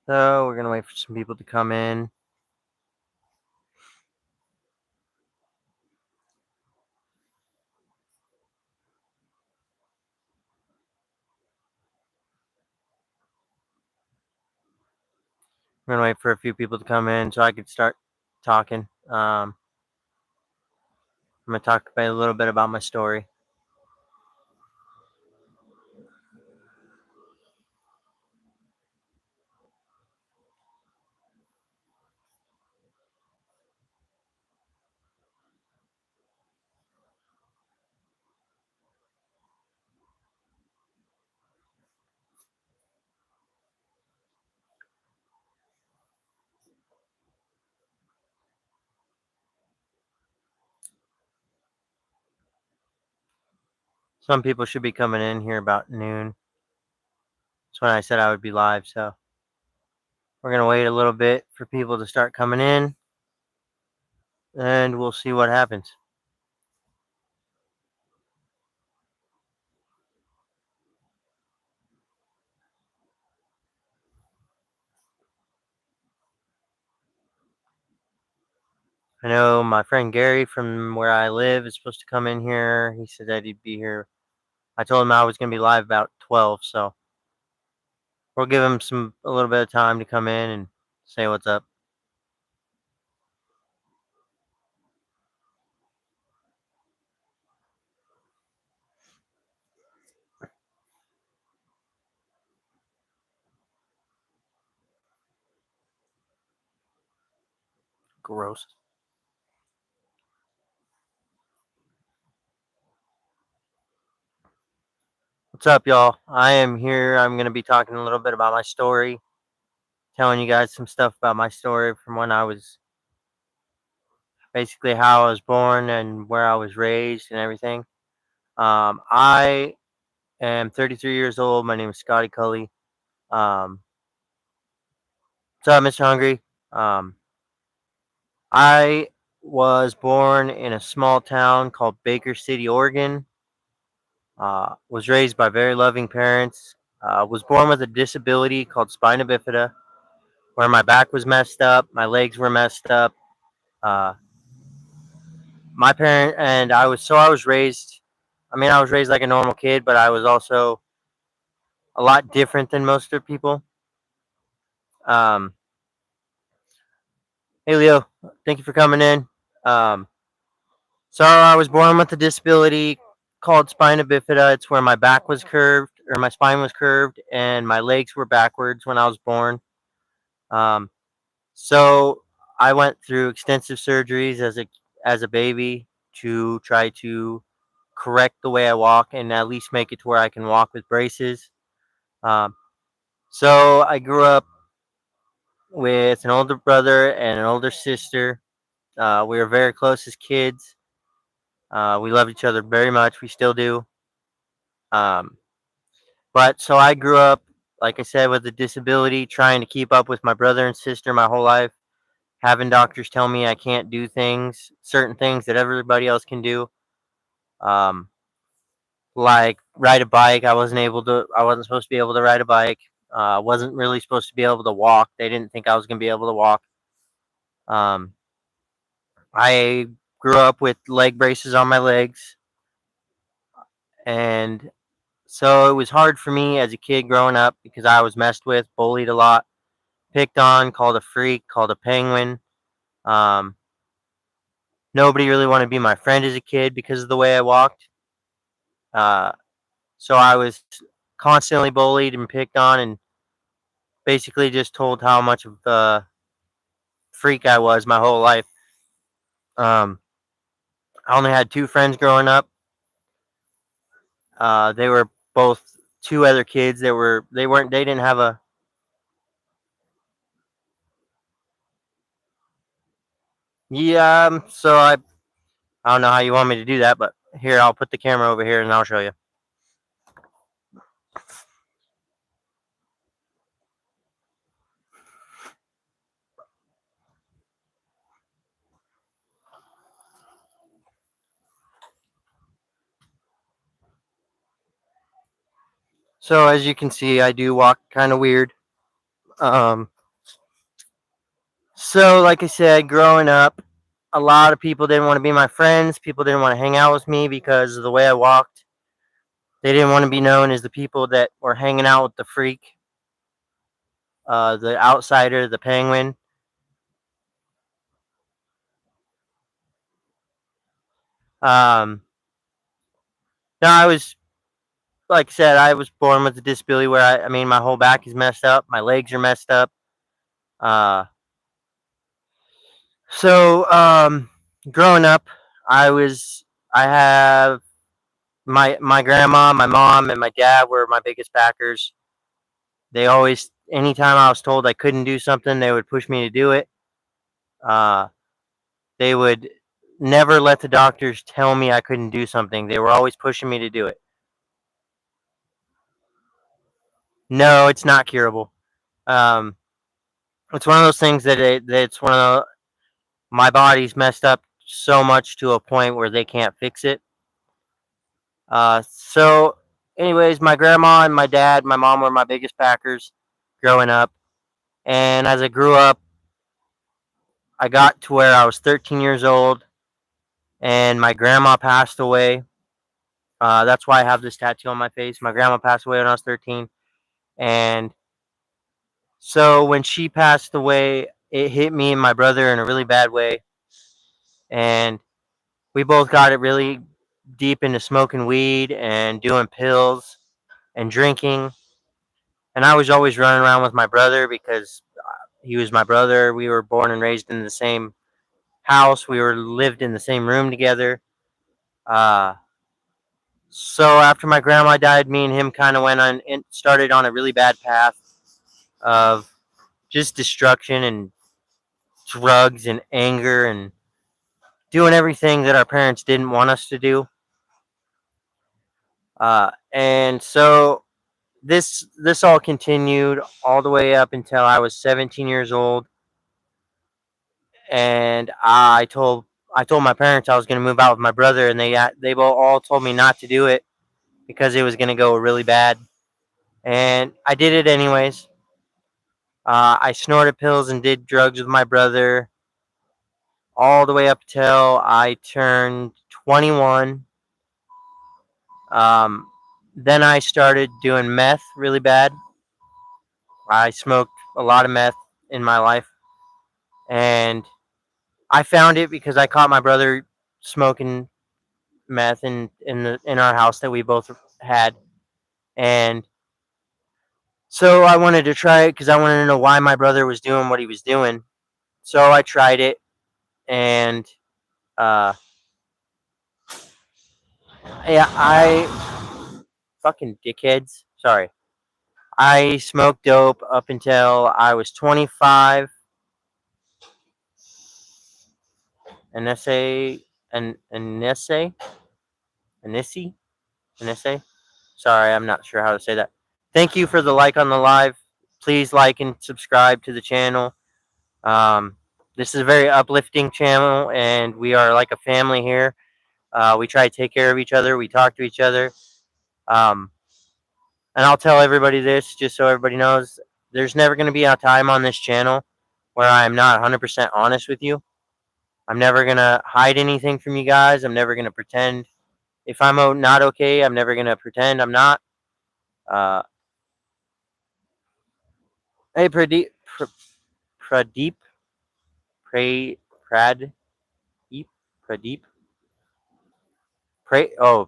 So we're gonna wait for some people to come in. We're gonna wait for a few people to come in so I could start talking. I'm gonna talk a little bit about my story. Some people should be coming in here about noon. That's when I said I would be live. So we're gonna wait a little bit for people to start coming in, and we'll see what happens. I know my friend Gary from where I live is supposed to come in here. He said that he'd be here. I told him I was gonna be live about 12, so we'll give him a little bit of time to come in and say what's up. Gross. What's up, y'all? I am here. I'm going to be talking a little bit about my story, telling you guys some stuff about my story from when I was basically how I was born and where I was raised and everything. I am 33 years old. My name is Scottie Cully. Um, what's up, Mr. Hungry? Um, I was born in a small town called Baker City, Oregon. Was raised by very loving parents. Was born with a disability called spina bifida, where my back was messed up, my legs were messed up. Uh, my parent and I was raised. I mean, I was raised like a normal kid, but I was also a lot different than most of people. Um, hey, Leo, thank you for coming in. Um, so I was born with a disability called spina bifida. It's where my back was curved, or my spine was curved, and my legs were backwards when I was born. Um, so I went through extensive surgeries as a baby to try to correct the way I walk and at least make it to where I can walk with braces. Um, so I grew up with an older brother and an older sister. We were very close as kids. We loved each other very much. We still do. Um, but so I grew up, like I said, with a disability, trying to keep up with my brother and sister my whole life. Having doctors tell me I can't do certain things that everybody else can do. Um, like ride a bike. I wasn't supposed to be able to ride a bike. Wasn't really supposed to be able to walk. They didn't think I was going to be able to walk. Um, I grew up with leg braces on my legs. And so it was hard for me as a kid growing up because I was messed with, bullied a lot, picked on, called a freak, called a penguin. Um, Nobody really wanted to be my friend as a kid because of the way I walked. Uh, so I was constantly bullied and picked on and basically just told how much of a freak I was my whole life. Um, I only had two friends growing up. They were both two other kids. They didn't have a yeah. I don't know how you want me to do that, but here I'll put the camera over here and I'll show you. So as you can see, I do walk kind of weird. Um, So, like I said, growing up, a lot of people didn't want to be my friends. People didn't want to hang out with me because of the way I walked. They didn't want to be known as the people that were hanging out with the freak, the outsider, the penguin. Um, no, I was, like I said, I was born with a disability where I mean, my whole back is messed up, my legs are messed up. Uh, so, growing up, I was, I have my grandma, my mom, and my dad were my biggest backers. They always, anytime I was told I couldn't do something, they would push me to do it. Uh, they would never let the doctors tell me I couldn't do something. They were always pushing me to do it. No, it's not curable. Um, it's one of those things that it's one of the, my body's messed up so much to a point where they can't fix it. So, anyways, my grandma and my dad, my mom were my biggest backers growing up. And as I grew up, I got to where I was 13 years old, and my grandma passed away. That's why I have this tattoo on my face. My grandma passed away when I was 13, and so when she passed away, it hit me and my brother in a really bad way, and we both got it really deep into smoking weed and doing pills and drinking. And I was always running around with my brother because he was my brother. We were born and raised in the same house. We were lived in the same room together. Uh, so after my grandma died, me and him kind of went on and started on a really bad path of just destruction and drugs and anger and doing everything that our parents didn't want us to do. And so this all continued all the way up until I was 17 years old, and I told my parents I was going to move out with my brother, and they both all told me not to do it because it was going to go really bad, and I did it anyways. I snorted pills and did drugs with my brother all the way up till I turned 21. Um, then I started doing meth really bad. I smoked a lot of meth in my life, and I found it because I caught my brother smoking meth in our house that we both had, and so I wanted to try it because I wanted to know why my brother was doing what he was doing. So I tried it, and uh, yeah, I fucking dickheads. Sorry, I smoked dope up until I was 25. An essay, an essay, an essay, an essay. Sorry, I'm not sure how to say that. Thank you for the like on the live. Please like and subscribe to the channel. Um, this is a very uplifting channel, and we are like a family here. We try to take care of each other. We talk to each other. Um, and I'll tell everybody this just so everybody knows. There's never going to be a time on this channel where I'm not 100% honest with you. I'm never going to hide anything from you guys. I'm never going to pretend. If I'm not okay, I'm never going to pretend I'm not. Uh, hey, Pradeep, Pray, Pradeep, Pradeep,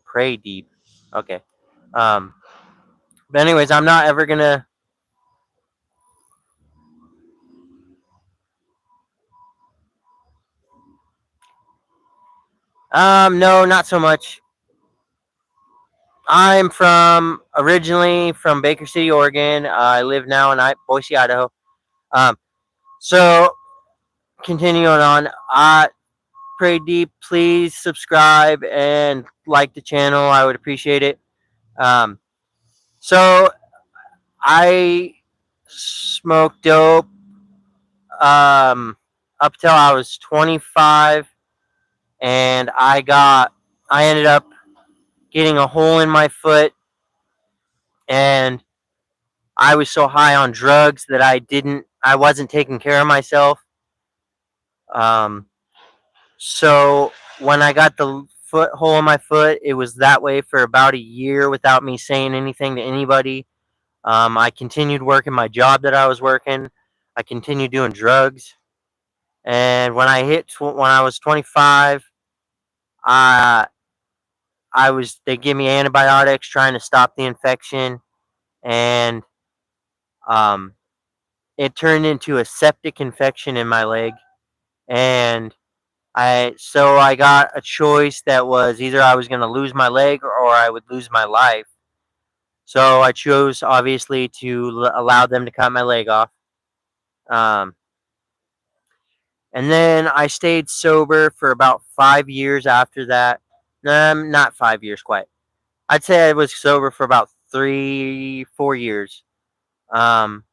Pray Deep. Okay. Um, but anyways, I'm not ever gonna. No, not so much. I'm from originally from Baker City, Oregon. I live now in Boise, Idaho. Um, so continuing on, Pray Deep, please subscribe and like the channel. I would appreciate it. Um, so I smoked dope up till I was 25, and I ended up getting a hole in my foot, and I was so high on drugs that I wasn't taking care of myself, Um, so when I got the foot hole in my foot, it was that way for about a year without me saying anything to anybody. I continued working my job that I was working. I continued doing drugs, and when I was 25, I they gave me antibiotics trying to stop the infection, and um, it turned into a septic infection in my leg, and I got a choice that was either I was going to lose my leg or I would lose my life. So I chose obviously to allow them to cut my leg off. Um, and then I stayed sober for about 5 years after that. Not 5 years quite. I'd say I was sober for about 3, 4 years. Um,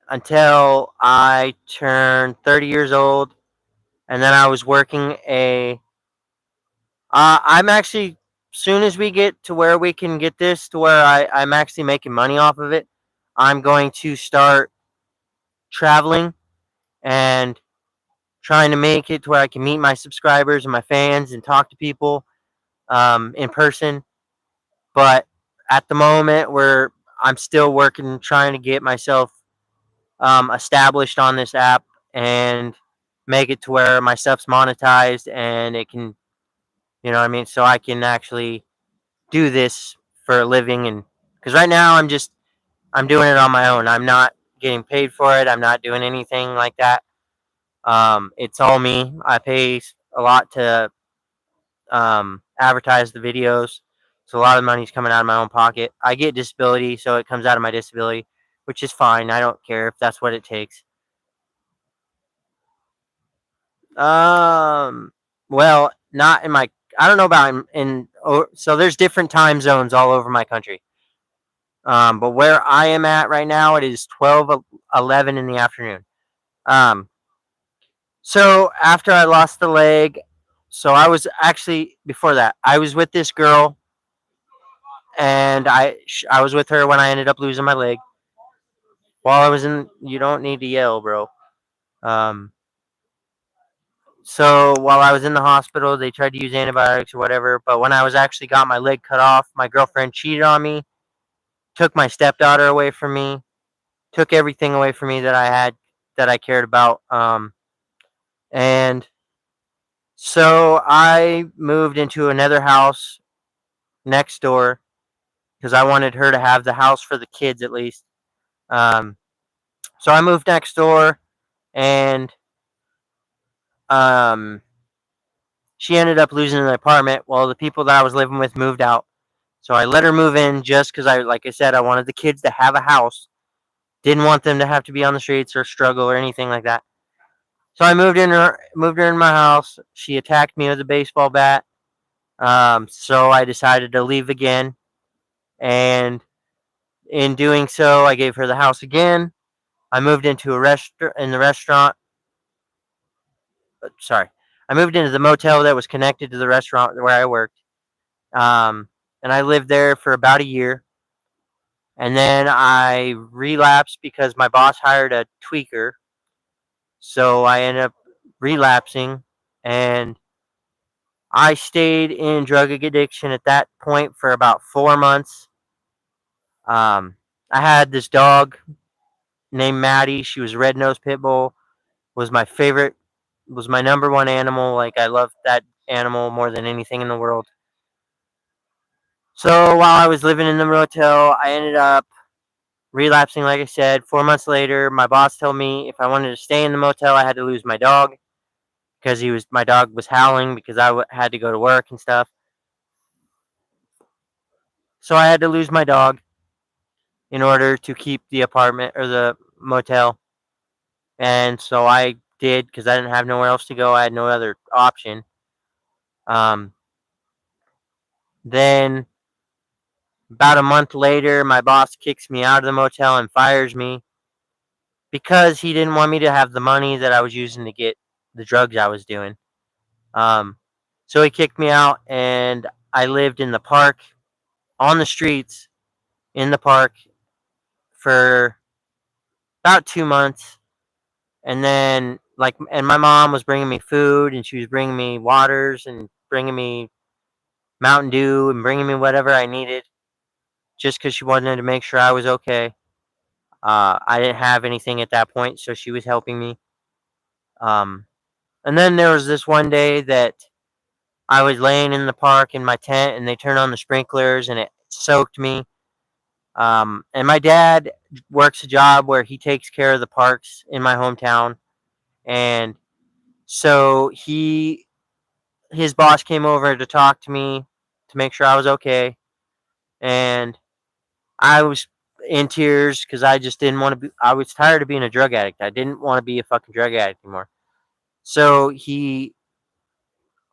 until I turned 30 years old, and then I was working a. I'm actually, soon as we get to where we can get this to where I'm actually making money off of it, I'm going to start traveling and trying to make it to where I can meet my subscribers and my fans and talk to people in person. But at the moment, I'm still working, trying to get myself established on this app and make it to where my stuff's monetized and it can, you know what I mean, so I can actually do this for a living. And because right now I'm doing it on my own. I'm not getting paid for it. I'm not doing anything like that. It's all me. I pay a lot to advertise the videos, so a lot of money's coming out of my own pocket. I get disability, so it comes out of my disability, which is fine. I don't care if that's what it takes. Um, well, not in my. I don't know about so there's different time zones all over my country. But where I am at right now, it is 12:11 in the afternoon. Um, so after I lost the leg, so I was actually before that I was with this girl, and I was with her when I ended up losing my leg. While I was in, you don't need to yell, bro. Um, so while I was in the hospital, they tried to use antibiotics or whatever. But when I was actually got my leg cut off, my girlfriend cheated on me, took my stepdaughter away from me, took everything away from me that I had, that I cared about. And so I moved into another house next door because I wanted her to have the house for the kids at least. Um, so I moved next door, and um, she ended up losing an apartment. Well, the people that I was living with moved out, so I let her move in just because like I said, I wanted the kids to have a house. Didn't want them to have to be on the streets or struggle or anything like that. So I moved her in my house. She attacked me with a baseball bat. So I decided to leave again, and in doing so, I gave her the house again. I moved into a restaurant in the restaurant. Sorry, I moved into the motel that was connected to the restaurant where I worked. And I lived there for about a year, and then I relapsed because my boss hired a tweaker. So I ended up relapsing, and I stayed in drug addiction at that point for about 4 months. Um, I had this dog named Maddie. She was a red nosed pit bull. Was my favorite. Was my number one animal. Like I loved that animal more than anything in the world. So while I was living in the motel, I ended up relapsing. Like I said, 4 months later, my boss told me if I wanted to stay in the motel, I had to lose my dog because my dog was howling because had to go to work and stuff. So I had to lose my dog in order to keep the apartment or the motel. And so I did because I didn't have nowhere else to go. I had no other option. Um, then about a month later, my boss kicks me out of the motel and fires me because he didn't want me to have the money that I was using to get the drugs I was doing. Um, so he kicked me out, and I lived in the park, on the streets, in the park for about 2 months. And then and my mom was bringing me food, and she was bringing me waters and bringing me Mountain Dew and bringing me whatever I needed, just because she wanted to make sure I was okay. I didn't have anything at that point, so she was helping me. Um, and then there was this one day that I was laying in the park in my tent, and they turned on the sprinklers, and it soaked me. And my dad works a job where he takes care of the parks in my hometown, and so his boss came over to talk to me to make sure I was okay, and I was in tears because I just didn't want to be. I was tired of being a drug addict. I didn't want to be a fucking drug addict anymore. So he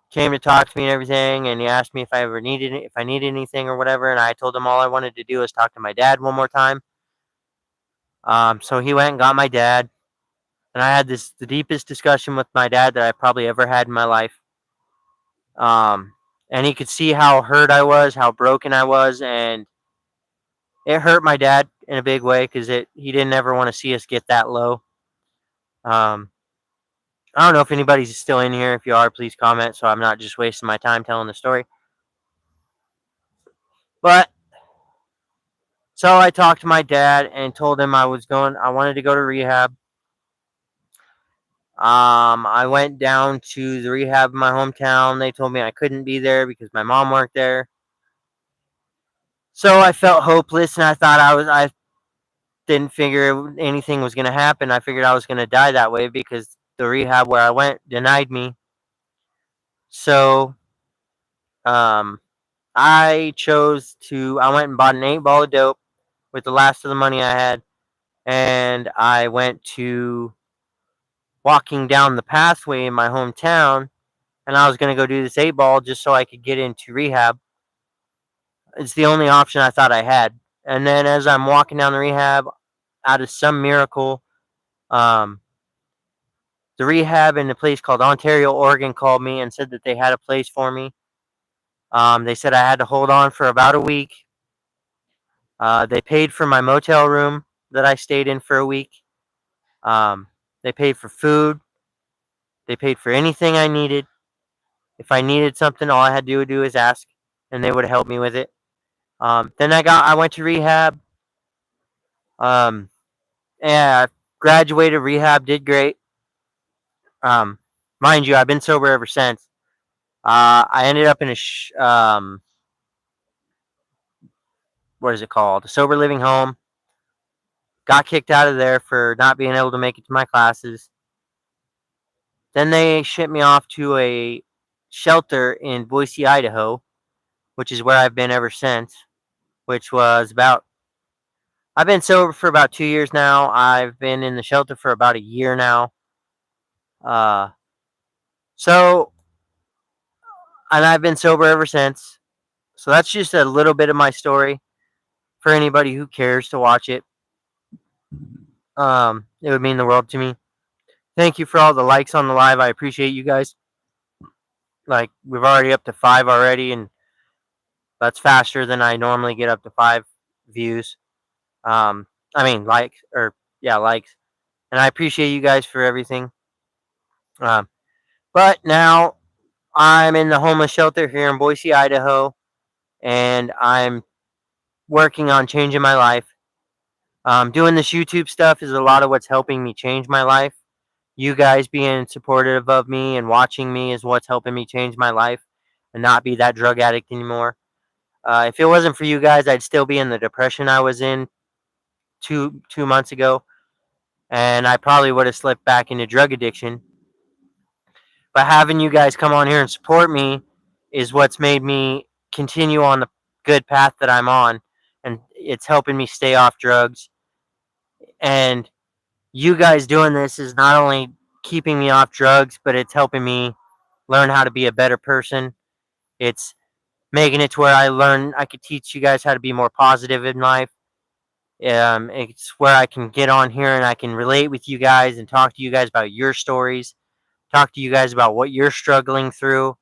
came to talk to me and everything, and he asked me if I needed anything or whatever, and I told him all I wanted to do was talk to my dad one more time. So he went and got my dad, and I had the deepest discussion with my dad that I probably ever had in my life. And he could see how hurt I was, how broken I was, and it hurt my dad in a big way because he didn't ever want to see us get that low. Um, I don't know if anybody's still in here. If you are, please comment so I'm not just wasting my time telling the story. But so I talked to my dad and told him I wanted to go to rehab. I went down to the rehab in my hometown. They told me I couldn't be there because my mom worked there. So I felt hopeless, and I didn't figure anything was going to happen. I figured I was going to die that way because the rehab where I went denied me. So um, I went and bought an 8 ball of dope with the last of the money I had, and I went to walking down the pathway in my hometown, and I was going to go do this 8 ball just so I could get into rehab. It's the only option I thought I had. And then as I'm walking down the rehab, out of some miracle, um, the rehab in a place called Ontario, Oregon called me and said that they had a place for me. They said I had to hold on for about a week. They paid for my motel room that I stayed in for a week. Um, they paid for food. They paid for anything I needed. If I needed something, all I had to do is ask, and they would help me with it. Then I went to rehab. Um, yeah, graduated rehab, did great. Um, Mind you, I've been sober ever since. I ended up in what is it called? A sober living home. Got kicked out of there for not being able to make it to my classes. Then they shipped me off to a shelter in Boise, Idaho, which is where I've been ever since. Which was I've been sober for about 2 years now. I've been in the shelter for about a year now. Uh, so, and I've been sober ever since. So that's just a little bit of my story for anybody who cares to watch it. It would mean the world to me. Thank you for all the likes on the live. I appreciate you guys. Like, we've already up to 5 already, and that's faster than I normally get up to 5 views. Um, I mean, likes. And I appreciate you guys for everything. Um, but now I'm in the homeless shelter here in Boise, Idaho, and I'm working on changing my life. Doing this YouTube stuff is a lot of what's helping me change my life. You guys being supportive of me and watching me is what's helping me change my life and not be that drug addict anymore. If it wasn't for you guys, I'd still be in the depression I was in two months ago, and I probably would have slipped back into drug addiction. But having you guys come on here and support me is what's made me continue on the good path that I'm on, and it's helping me stay off drugs. And you guys doing this is not only keeping me off drugs, but it's helping me learn how to be a better person. It's making it to where I could teach you guys how to be more positive in life. It's where I can get on here and I can relate with you guys and talk to you guys about your stories, talk to you guys about what you're struggling through.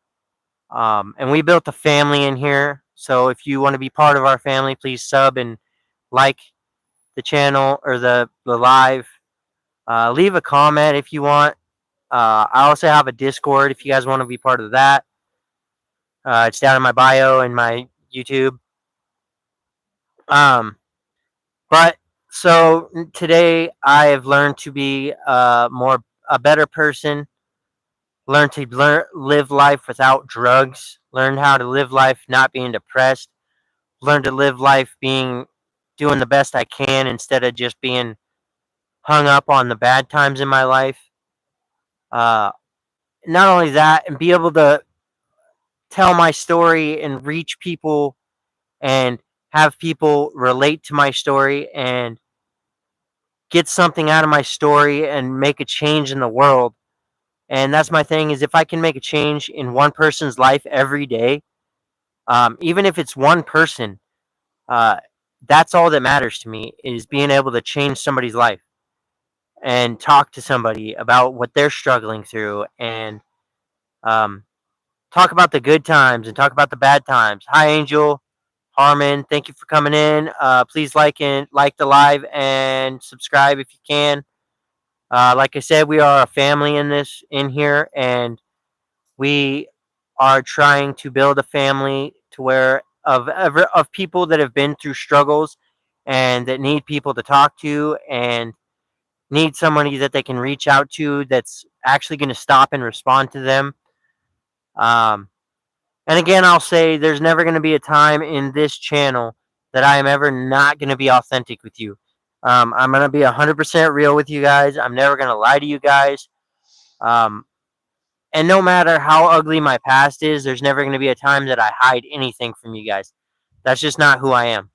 And we built a family in here. So if you want to be part of our family, please sub and like the channel or the live. Leave a comment if you want. I also have a Discord if you guys want to be part of that. It's down in my bio and my YouTube. Um, but so today I have learned to be a better person. Live life without drugs. Learn how to live life not being depressed. Learn to live life being doing the best I can instead of just being hung up on the bad times in my life. Uh, Not only that, and be able to tell my story and reach people and have people relate to my story and get something out of my story and make a change in the world. And that's my thing is if I can make a change in one person's life every day, even if it's one person, uh, that's all that matters to me is being able to change somebody's life and talk to somebody about what they're struggling through and um, talk about the good times and talk about the bad times. Hi, Angel. Harmon, thank you for coming in. Please like the live and subscribe if you can. Like I said, we are a family in here, and we are trying to build a family to where of people that have been through struggles and that need people to talk to and need somebody that they can reach out to that's actually going to stop and respond to them. Um, And again, I'll say there's never going to be a time in this channel that I am ever not going to be authentic with you. I'm going to be 100% real with you guys. I'm never going to lie to you guys. Um, and no matter how ugly my past is, there's never going to be a time that I hide anything from you guys. That's just not who I am.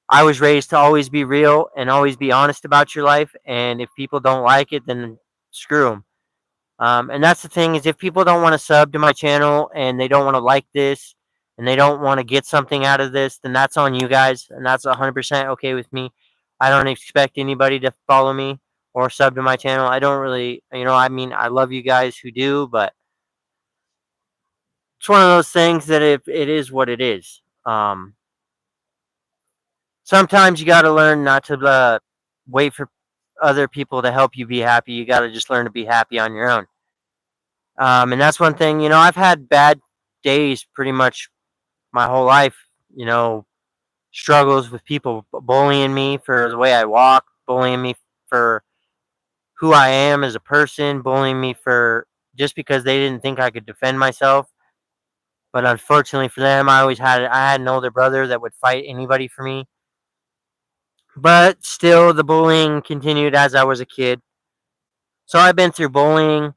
I was raised to always be real and always be honest about your life. And if people don't like it, then screw them. And that's the thing is if people don't want to sub to my channel and they don't want to like this and they don't want to get something out of this, then that's on you guys, and that's 100% okay with me. I don't expect anybody to follow me or sub to my channel. I don't really, I mean, I love you guys who do, but it's one of those things that it is what it is. Sometimes you got to learn not to wait for other people to help you be happy. You got to just learn to be happy on your own. And that's one thing, I've had bad days pretty much my whole life, you know, struggles with people bullying me for the way I walk, bullying me for who I am as a person, bullying me for just because they didn't think I could defend myself. But unfortunately for them, I had an older brother that would fight anybody for me. But still, the bullying continued as I was a kid. So I've been through bullying.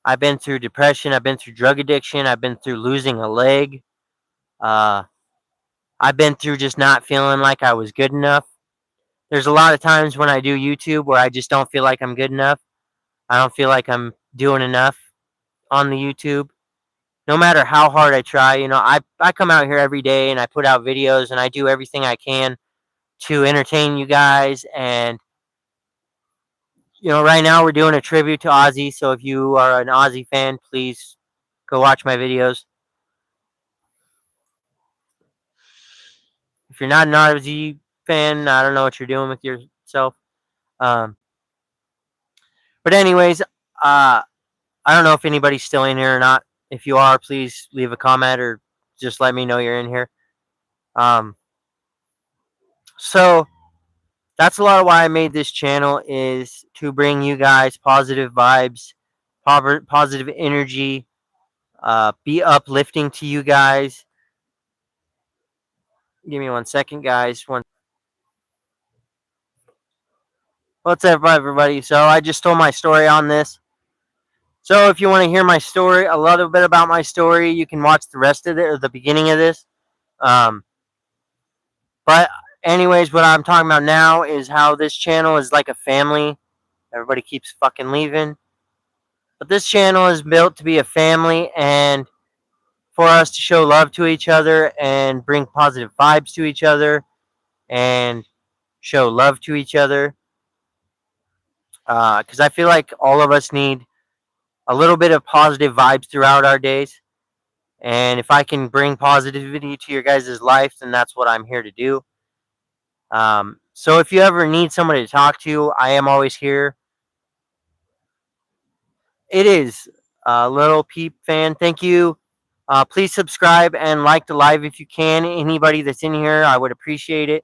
I've been through depression. I've been through drug addiction. I've been through losing a leg. Uh, I've been through just not feeling like I was good enough. There's a lot of times when I do YouTube where I just don't feel like I'm good enough. I don't feel like I'm doing enough on the YouTube. No matter how hard I try, I come out here every day and I put out videos and I do everything I can to entertain you guys. And, right now we're doing a tribute to Ozzy. So if you are an Ozzy fan, please go watch my videos. If you're not an Ozzy fan, I don't know what you're doing with yourself. Um, but anyways, I don't know if anybody's still in here or not. If you are, please leave a comment or just let me know you're in here. Um, so that's a lot of why I made this channel is to bring you guys positive vibes, positive energy, be uplifting to you guys. Give me 1 second, guys. What's up, everybody? So I just told my story on this. So if you want to hear my story, a little bit about my story, you can watch the rest of it or the beginning of this. Um, but anyways, what I'm talking about now is how this channel is like a family. Everybody keeps fucking leaving. But this channel is built to be a family and for us to show love to each other and bring positive vibes to each other and show love to each other. Because I feel like all of us need a little bit of positive vibes throughout our days. And if I can bring positivity to your guys' life, then that's what I'm here to do. So if you ever need somebody to talk to, I am always here. It is Little Peep fan. Thank you. Please subscribe and like the live if you can. Anybody that's in here, I would appreciate it.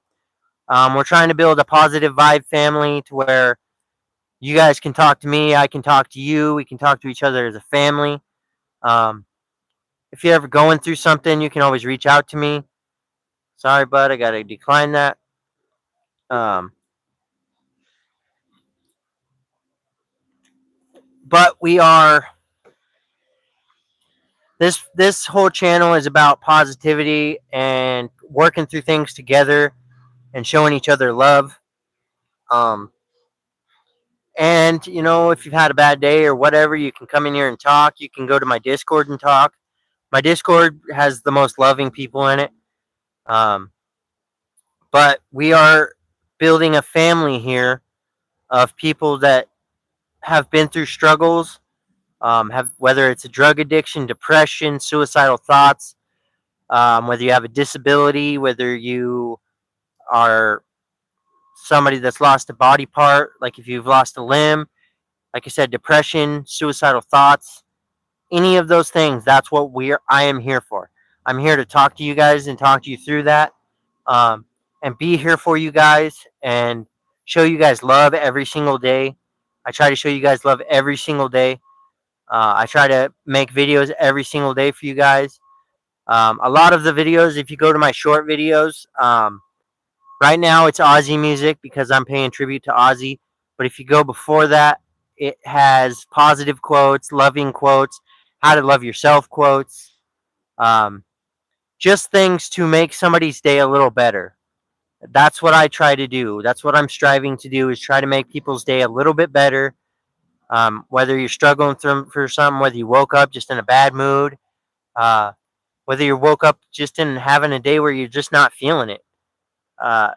We're trying to build a positive vibe family to where you guys can talk to me, I can talk to you, we can talk to each other as a family. Um, if you're ever going through something, you can always reach out to me. Sorry, bud, I gotta decline that. Um, but we are this whole channel is about positivity and working through things together and showing each other love. Um, and if you've had a bad day or whatever, you can come in here and talk. You can go to my Discord and talk. My Discord has the most loving people in it. Um, but we are building a family here of people that have been through struggles, have whether it's a drug addiction, depression, suicidal thoughts, whether you have a disability, whether you are somebody that's lost a body part, like if you've lost a limb, like I said, depression, suicidal thoughts, any of those things. That's what I am here for. I'm here to talk to you guys and talk to you through that, um, and be here for you guys and show you guys love every single day. I try to show you guys love every single day. I try to make videos every single day for you guys. A lot of the videos, if you go to my short videos, right now it's Aussie music because I'm paying tribute to Aussie. But if you go before that, it has positive quotes, loving quotes, how to love yourself quotes, um, just things to make somebody's day a little better. That's what I try to do. That's what I'm striving to do, is try to make people's day a little bit better. Whether you're struggling for something, whether you woke up just in a bad mood, uh, whether you woke up just in having a day where you're just not feeling it, uh,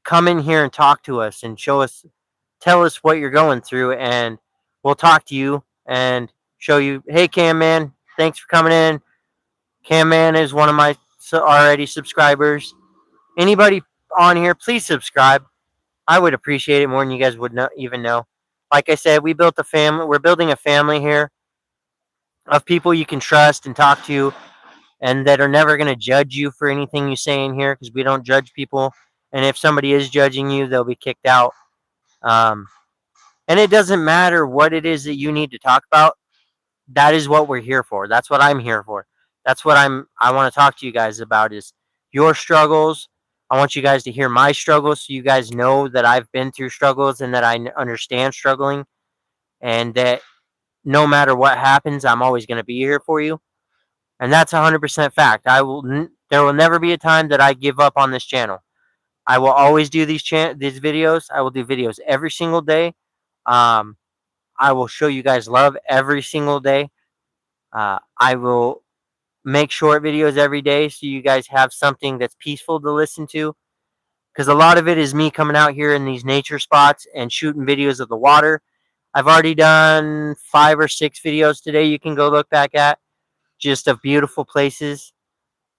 come in here and talk to us and tell us what you're going through, and we'll talk to you and show you. Hey, Cam Man, thanks for coming in. Cam Man is one of my already subscribers. Anybody on here, please subscribe. I would appreciate it more than you guys would even know. Like I said, we built a family. We're building a family here of people you can trust and talk to, and that are never going to judge you for anything you say in here, because we don't judge people. And if somebody is judging you, they'll be kicked out. Um, and it doesn't matter what it is that you need to talk about. That is what we're here for. That's what I'm here for. That's what I want to talk to you guys about, is your struggles. I want you guys to hear my struggles so you guys know that I've been through struggles and that I understand struggling, and that no matter what happens, I'm always going to be here for you. And that's 100% fact. There will never be a time that I give up on this channel. I will always do these videos. I will do videos every single day. Um, I will show you guys love every single day. I will make short videos every day so you guys have something that's peaceful to listen to. Because a lot of it is me coming out here in these nature spots and shooting videos of the water. I've already done 5 or 6 videos today you can go look back at, just of beautiful places.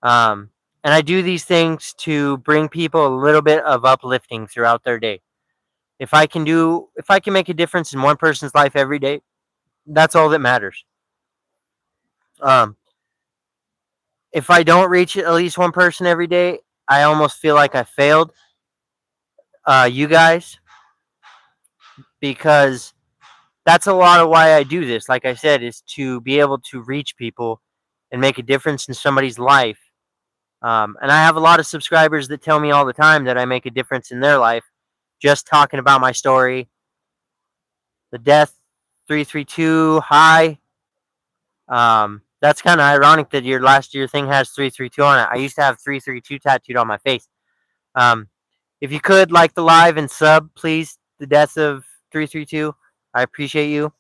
And I do these things to bring people a little bit of uplifting throughout their day. If I can make a difference in one person's life every day, that's all that matters. Um, if I don't reach at least one person every day, I almost feel like I failed you guys, because that's a lot of why I do this. Like I said, is to be able to reach people and make a difference in somebody's life. And I have a lot of subscribers that tell me all the time that I make a difference in their life just talking about my story. The Death 332 Hi. That's kind of ironic that your thing has 332 on it. I used to have 332 tattooed on my face. Um, if you could like the live and sub, please. The Death of 332. I appreciate you.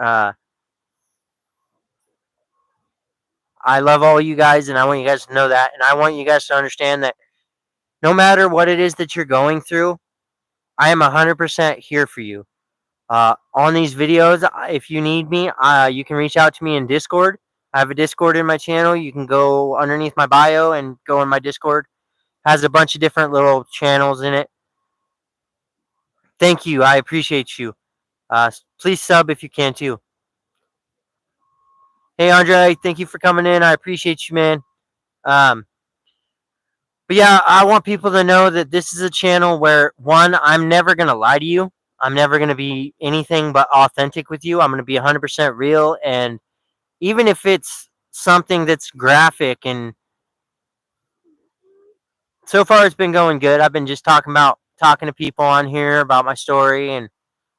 Uh, I love all you guys, and I want you guys to know that. And I want you guys to understand that no matter what it is that you're going through, I am 100% here for you. On these videos, if you need me, you can reach out to me in Discord. I have a Discord in my channel. You can go underneath my bio and go in my Discord. Has a bunch of different little channels in it. Thank you. I appreciate you. Please sub if you can too. Hey, Andre, thank you for coming in. I appreciate you, man. Um, but yeah, I want people to know that this is a channel where, one, I'm never going to lie to you. I'm never going to be anything but authentic with you. I'm going to be 100% real. And even if it's something that's graphic, and so far it's been going good. I've been just talking to people on here about my story, and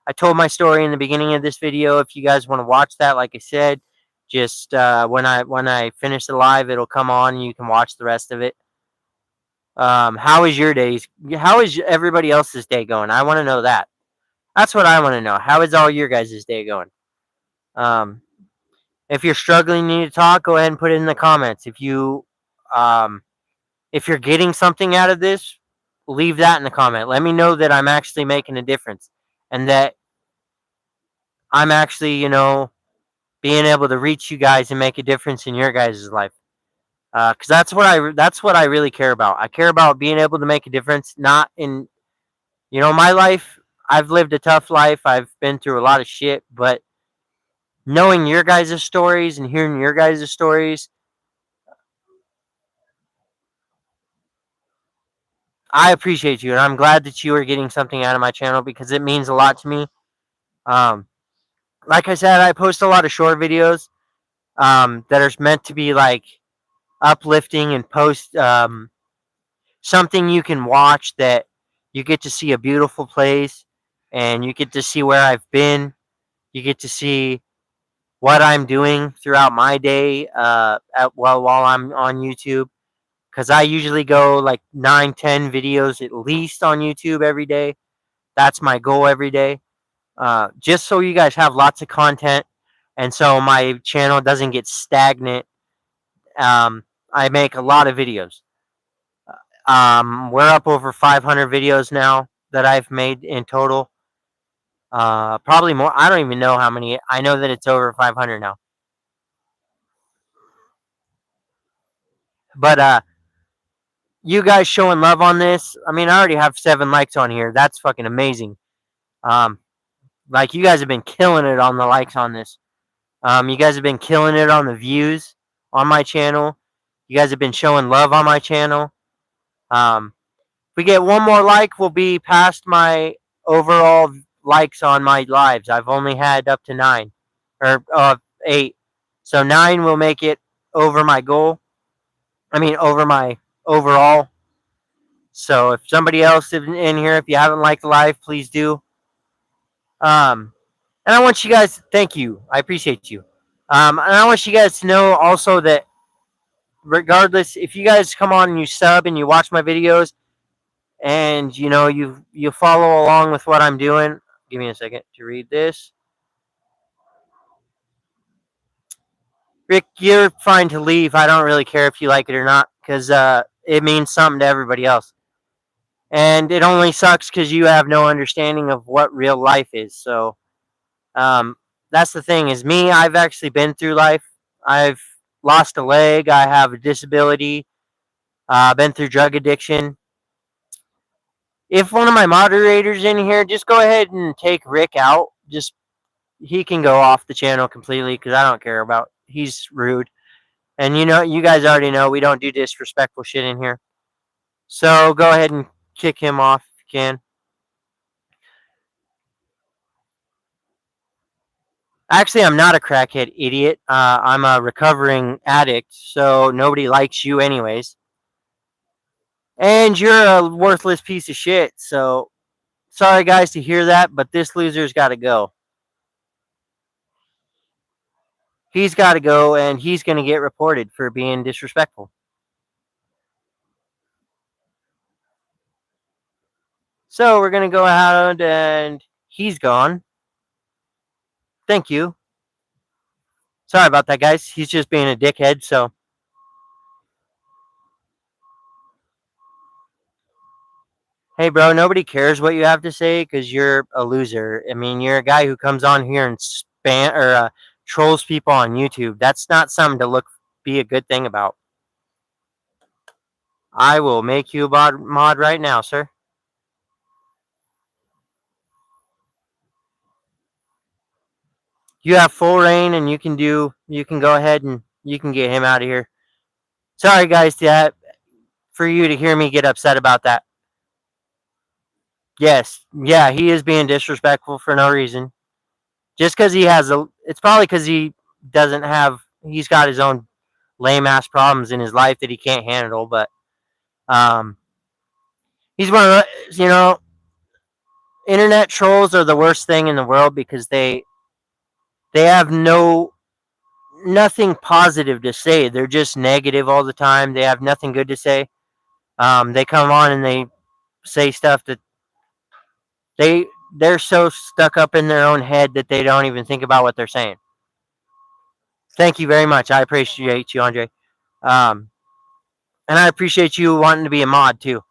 I told my story in the beginning of this video. If you guys want to watch that, like I said, just when I finish the live, it'll come on and you can watch the rest of it. How is your days? How is everybody else's day going? I want to know that. That's what I want to know. How is all your guys' day going? Um, if you're struggling, you need to talk. Go ahead and put it in the comments. Um, if you're getting something out of this, leave that in the comment. Let me know that I'm actually making a difference, and that I'm actually, being able to reach you guys and make a difference in your guys' life. Because that's what I really care about. I care about being able to make a difference, not in my life. I've lived a tough life. I've been through a lot of shit, but knowing your guys' stories and hearing your guys' stories, I appreciate you, and I'm glad that you are getting something out of my channel because it means a lot to me. Um, like I said, I post a lot of short videos that are meant to be like uplifting and post something you can watch, that you get to see a beautiful place and you get to see where I've been. You get to see what I'm doing throughout my day while I'm on YouTube. Because I usually go like 9, 10 videos at least on YouTube every day. That's my goal every day. Just so you guys have lots of content and so my channel doesn't get stagnant. I make a lot of videos. We're up over 500 videos now that I've made in total. Probably more. I don't even know how many. I know that it's over 500 now. But you guys showing love on this. I mean, I already have 7 likes on here. That's fucking amazing. Um, like you guys have been killing it on the likes on this. You guys have been killing it on the views on my channel. You guys have been showing love on my channel. If we get one more like, we'll be past my overall likes on my lives. I've only had up to 9 or 8. So 9 will make it over my goal. I mean, over my overall. So if somebody else is in here, if you haven't liked the live, please do. And I want you guys, thank you. I appreciate you. And I want you guys to know also that regardless, if you guys come on and you sub and you watch my videos, and you follow along with what I'm doing. Give me a second to read this. Rick, you're fine to leave. I don't really care if you like it or not because it means something to everybody else. And it only sucks because you have no understanding of what real life is. So um, that's the thing is me, I've actually been through life. I've lost a leg. I have a disability. I've been through drug addiction. If one of my moderators in here, just go ahead and take Rick out. Just he can go off the channel completely because I don't care about. He's rude, and you guys already know we don't do disrespectful shit in here. So go ahead and kick him off if you can. Actually, I'm not a crackhead idiot. I'm a recovering addict, so nobody likes you anyways. And you're a worthless piece of shit. So sorry guys to hear that, but this loser's got to go. He's got to go, and he's going to get reported for being disrespectful. So we're going to go ahead, and he's gone. Thank you. Sorry about that, guys. He's just being a dickhead, so. Hey, bro, nobody cares what you have to say because you're a loser. I mean, you're a guy who comes on here and trolls people on YouTube. That's not something to be a good thing about. I will make you a mod right now, sir. You have full reign, and you can go ahead and you can get him out of here. Sorry, guys, for you to hear me get upset about that. Yes, yeah, he is being disrespectful for no reason. Just because he has it's probably because he's got his own lame ass problems in his life that he can't handle. But um, he's one of internet trolls are the worst thing in the world because they have nothing positive to say. They're just negative all the time. They have nothing good to say. They come on and they say stuff that they they're so stuck up in their own head that they don't even think about what they're saying. Thank you very much. I appreciate you, Andre. Um, and I appreciate you wanting to be a mod too,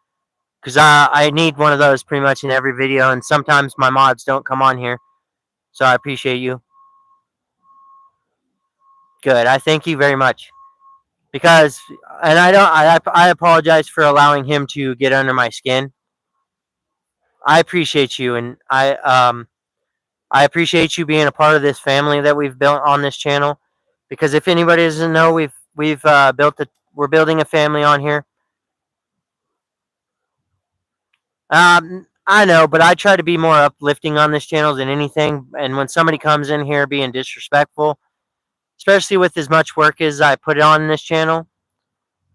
because I need one of those pretty much in every video. And sometimes my mods don't come on here, so I appreciate you. Good. I thank you very much because, and I don't. I apologize for allowing him to get under my skin. I appreciate you, and I appreciate you being a part of this family that we've built on this channel. Because if anybody doesn't know, we're building a family on here. I know, but I try to be more uplifting on this channel than anything. And when somebody comes in here being disrespectful, especially with as much work as I put on this channel,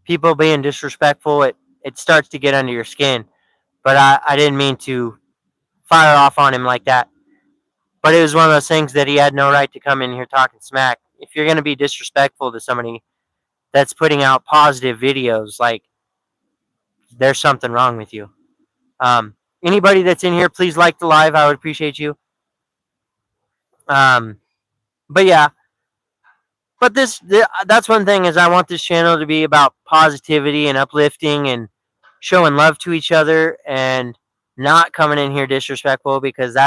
people being disrespectful, it starts to get under your skin. But I didn't mean to fire off on him like that. But it was one of those things that he had no right to come in here talking smack. If you're going to be disrespectful to somebody that's putting out positive videos, like, there's something wrong with you. Anybody that's in here, please like the live. I would appreciate you. Um, but yeah, but that's one thing is I want this channel to be about positivity and uplifting and showing love to each other and not coming in here disrespectful because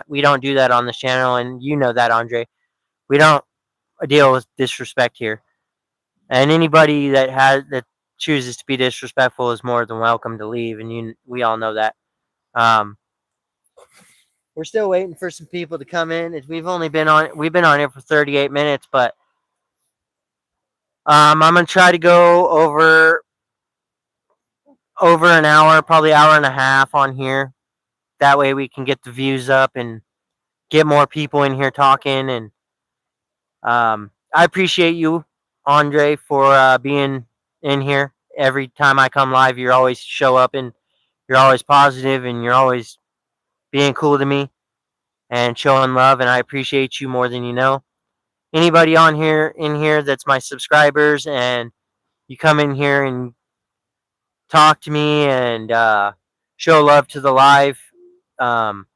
we don't do that on this channel, and you know that, Andre. We don't deal with disrespect here. And anybody that chooses to be disrespectful is more than welcome to leave, and we all know that. Um, we're still waiting for some people to come in. We've been on here for 38 minutes, but I'm gonna try to go over an hour, probably hour and a half on here. That way we can get the views up and get more people in here talking. And I appreciate you, Andre, for being in here. Every time I come live, you always show up and you're always positive and you're always being cool to me and showing love. And I appreciate you more than you know. Anybody on here in here that's my subscribers and you come in here and talk to me and show love to the live. Um,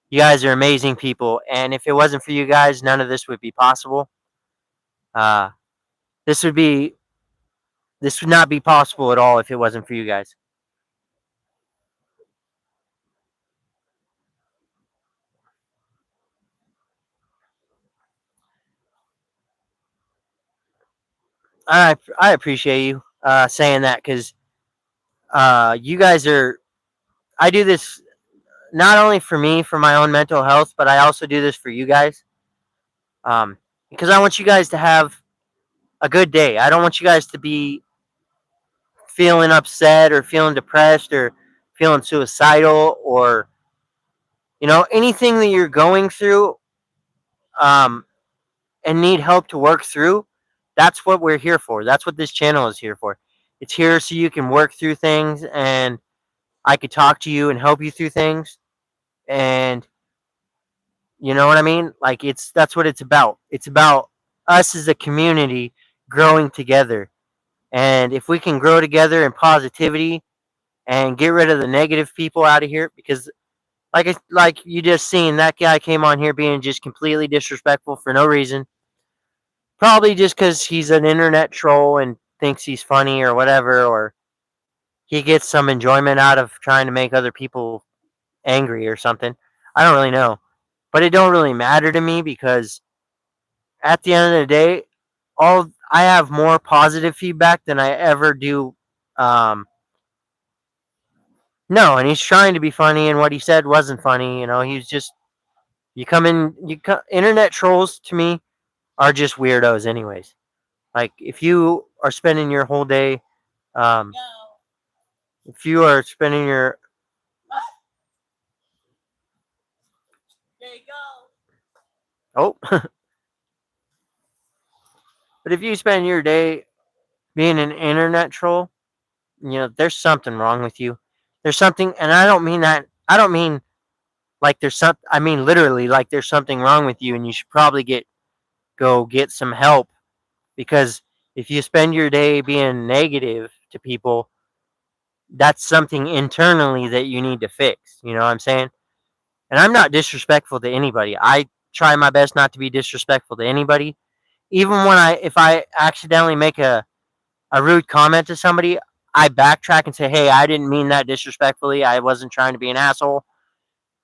you guys are amazing people, and if it wasn't for you guys, none of this would be possible. Uh, this would be this would not be possible at all if it wasn't for you guys. I appreciate you saying that because you guys are. I do this not only for me for my own mental health, but I also do this for you guys. Because I want you guys to have a good day. I don't want you guys to be feeling upset or feeling depressed or feeling suicidal or anything that you're going through um, and need help to work through. That's what we're here for. That's what this channel is here for. It's here so you can work through things and I could talk to you and help you through things. And you know what I mean? Like that's what it's about. It's about us as a community growing together. And if we can grow together in positivity and get rid of the negative people out of here, because like you just seen, that guy came on here being just completely disrespectful for no reason. Probably just because he's an internet troll and thinks he's funny or whatever, or he gets some enjoyment out of trying to make other people angry or something. I don't really know, but it don't really matter to me because at the end of the day, all I have more positive feedback than I ever do. Um, no, and he's trying to be funny, and what he said wasn't funny. He was just You come in, internet trolls to me are just weirdos, anyways. Like if you are spending your whole day, um, if you are spending your oh, but if you spend your day being an internet troll, there's something wrong with you. There's something, and I don't mean that. I don't mean like there's some. I mean literally, like there's something wrong with you, and you should probably go get some help because if you spend your day being negative to people, that's something internally that you need to fix. You know what I'm saying? And I'm not disrespectful to anybody. I try my best not to be disrespectful to anybody. Even when if I accidentally make a rude comment to somebody, I backtrack and say, "Hey, I didn't mean that disrespectfully. I wasn't trying to be an asshole."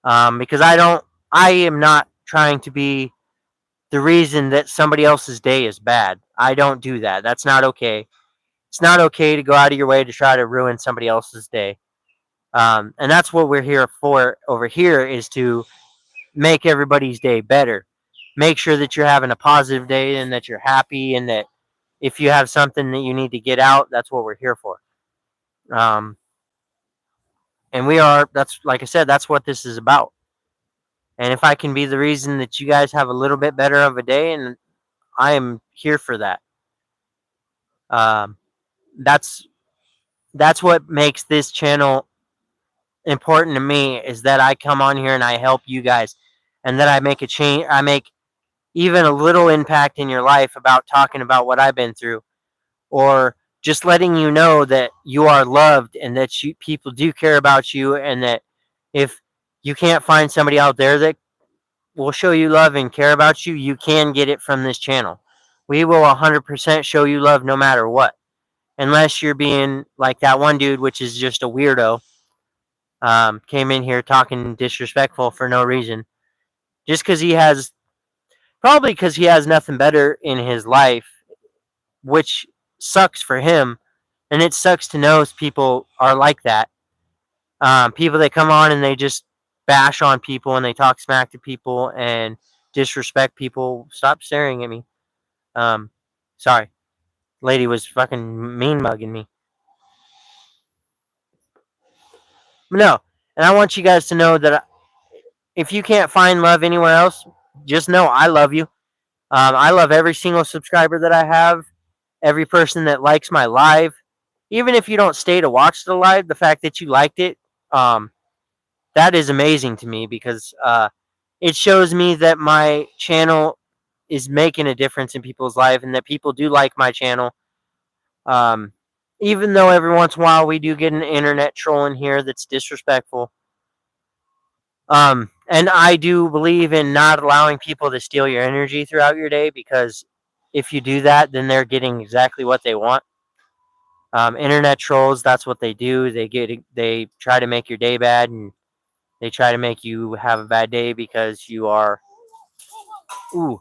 Because I am not trying to be the reason that somebody else's day is bad. I don't do that. That's not okay. It's not okay to go out of your way to try to ruin somebody else's day. And that's what we're here for over here is to make everybody's day better. Make sure that you're having a positive day and that you're happy and that if you have something that you need to get out, that's what we're here for. Um, and that's like I said, that's what this is about. And if I can be the reason that you guys have a little bit better of a day, and I am here for that. Um, that's that's what makes this channel important to me is that I come on here and I help you guys, and that I make a change. I make even a little impact in your life about talking about what I've been through, or just letting you know that you are loved and that people do care about you, and that if you can't find somebody out there that will show you love and care about you, you can get it from this channel. We will 100% show you love no matter what. Unless you're being like that one dude, which is just a weirdo, came in here talking disrespectful for no reason. Just because probably because he has nothing better in his life, which sucks for him. And it sucks to know people are like that. People that come on and they just bash on people and they talk smack to people and disrespect people. Stop staring at me. Um, sorry, lady was fucking mean mugging me. No, and I want you guys to know that if you can't find love anywhere else, just know I love you. I love every single subscriber that I have, every person that likes my live. Even if you don't stay to watch the live, the fact that you liked it, um, that is amazing to me because it shows me that my channel is making a difference in people's life and that people do like my channel. Um, Even though every once in a while we do get an internet troll in here that's disrespectful. And I do believe in not allowing people to steal your energy throughout your day because if you do that, then they're getting exactly what they want. Internet trolls, that's what they do. They try to make your day bad and they try to make you have a bad day because you are. Ooh,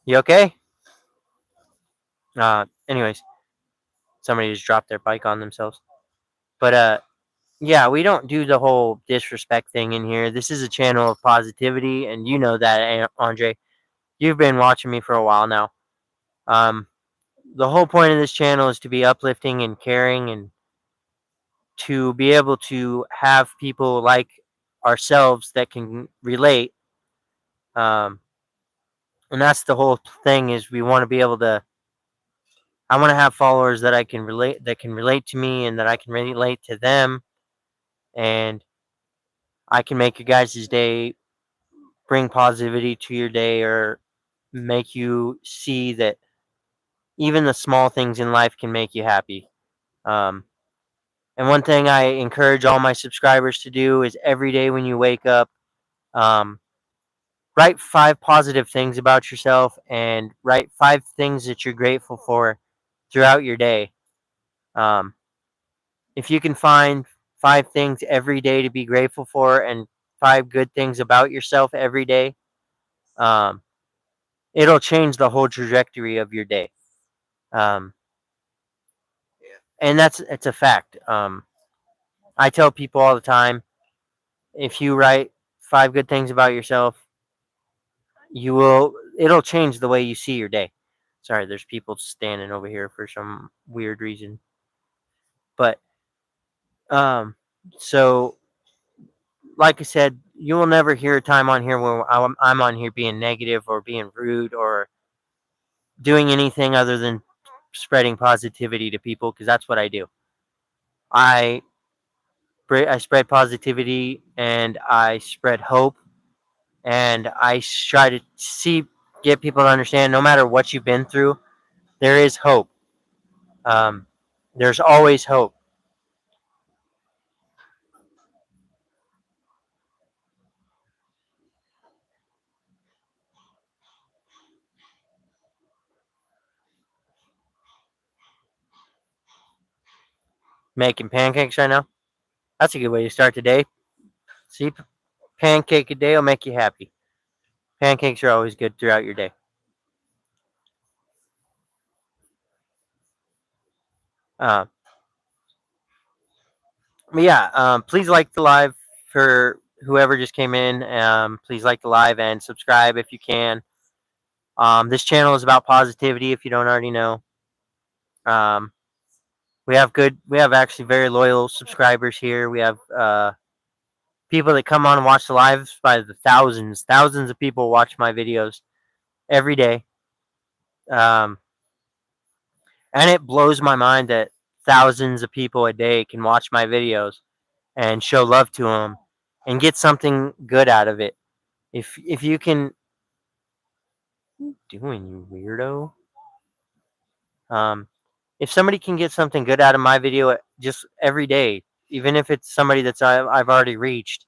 you okay? Anyways, somebody just dropped their bike on themselves. But yeah, we don't do the whole disrespect thing in here. This is a channel of positivity, and you know that, Andre. You've been watching me for a while now. Um, the whole point of this channel is to be uplifting and caring, and to be able to have people like ourselves that can relate. Um, and that's the whole thing is we want to be able to. I want to have followers that can relate to me, and that I can relate to them, and I can make your guys' day, bring positivity to your day, or make you see that even the small things in life can make you happy. Um, and one thing I encourage all my subscribers to do is every day when you wake up, um, write 5 positive things about yourself and write 5 things that you're grateful for throughout your day. Um, if you can find 5 things every day to be grateful for and 5 good things about yourself every day, um, it'll change the whole trajectory of your day. Um, and it's a fact. I tell people all the time, if you write 5 good things about yourself, it'll change the way you see your day. Sorry, there's people standing over here for some weird reason. But um so like I said, you will never hear a time on here where I'm on here being negative or being rude or doing anything other than spreading positivity to people, because that's what I do. I I spread positivity and I spread hope, and I try to get people to understand, no matter what you've been through, there is hope. Um, there's always hope. Making pancakes right now, that's a good way to start the day. See, pancake a day will make you happy. Pancakes are always good throughout your day. Uh, but yeah, please like the live for whoever just came in. Please like the live and subscribe if you can. This channel is about positivity, if you don't already know. Um, we have actually very loyal subscribers here. We have people that come on and watch the lives by the thousands. Thousands of people watch my videos every day. Um, and it blows my mind that thousands of people a day can watch my videos and show love to them and get something good out of it. If you can, doing, you weirdo. Um, if somebody can get something good out of my video just every day, even if it's somebody I've already reached,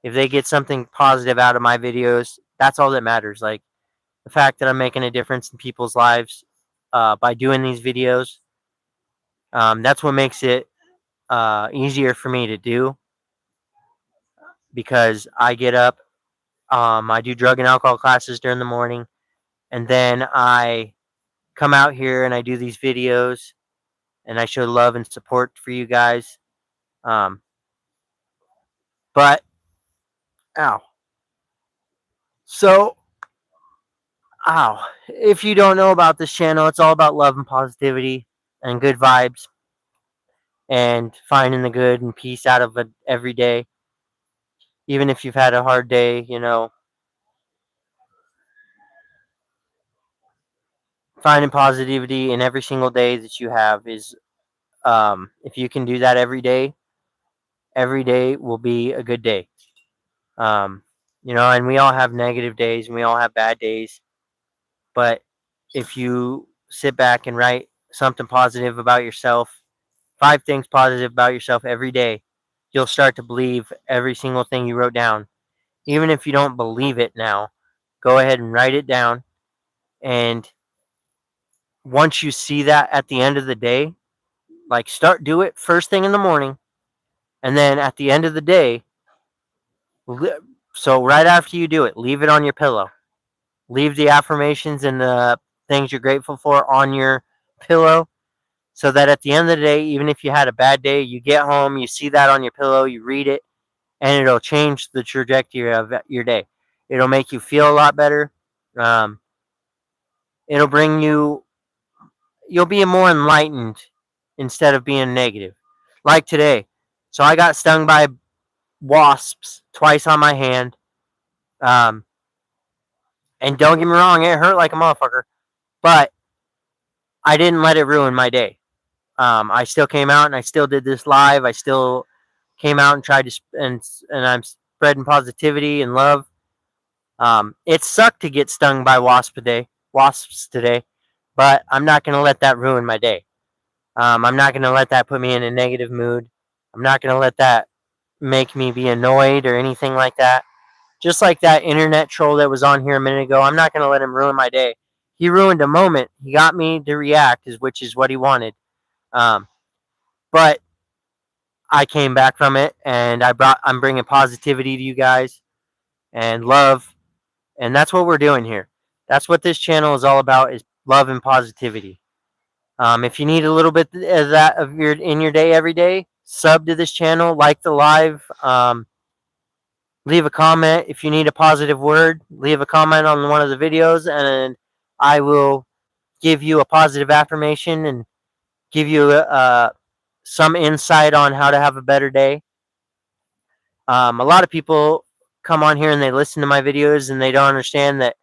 if they get something positive out of my videos, that's all that matters. Like the fact that I'm making a difference in people's lives by doing these videos, that's what makes it easier for me to do, because I get up, I do drug and alcohol classes during the morning, and then I come out here and I do these videos and I show love and support for you guys. Um, but ow. So, ow. If you don't know about this channel, it's all about love and positivity and good vibes and finding the good and peace out of it every day. Even if you've had a hard day, finding positivity in every single day that you have is, if you can do that every day will be a good day. Um, and we all have negative days and we all have bad days. But if you sit back and write something positive about yourself, 5 things positive about yourself every day, you'll start to believe every single thing you wrote down. Even if you don't believe it now, go ahead and write it down. And once you see that at the end of the day, like do it first thing in the morning. And then at the end of the day, so right after you do it, leave it on your pillow. Leave the affirmations and the things you're grateful for on your pillow, so that at the end of the day, even if you had a bad day, you get home, you see that on your pillow, you read it, and it'll change the trajectory of your day. It'll make you feel a lot better. Um, it'll bring you'll be more enlightened instead of being negative. Like today. So I got stung by wasps twice on my hand. Um, and don't get me wrong, it hurt like a motherfucker, but I didn't let it ruin my day. I still came out and I still did this live. I still came out and tried to, and I'm spreading positivity and love. It sucked to get stung by wasps today, but I'm not gonna let that ruin my day. I'm not gonna let that put me in a negative mood. I'm not gonna let that make me be annoyed or anything like that. Just like that internet troll that was on here a minute ago, I'm not gonna let him ruin my day. He ruined a moment. He got me to react, which is what he wanted. Um, but I came back from it, and I'm bringing positivity to you guys and love, and that's what we're doing here. That's what this channel is all about: is love and positivity. If you need a little bit of that in your day every day, sub to this channel, like the live, leave a comment. If you need a positive word, leave a comment on one of the videos, and I will give you a positive affirmation and give you some insight on how to have a better day. A lot of people come on here and they listen to my videos and they don't understand that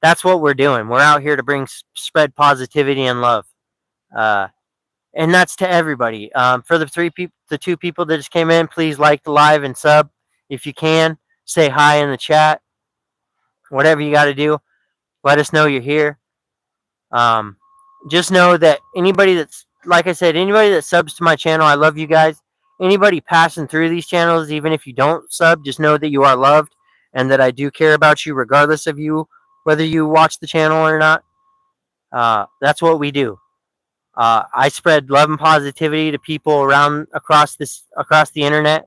that's what we're doing. We're out here to spread positivity and love, uh, and that's to everybody. For the two people that just came in, please like the live and sub if you can. Say hi in the chat. Whatever you got to do, let us know you're here. Um, just know that anybody that's, like I said, anybody that subs to my channel, I love you guys. Anybody passing through these channels, even if you don't sub, just know that you are loved and that I do care about you, regardless of you, whether you watch the channel or not. That's what we do. I spread love and positivity to people across the internet,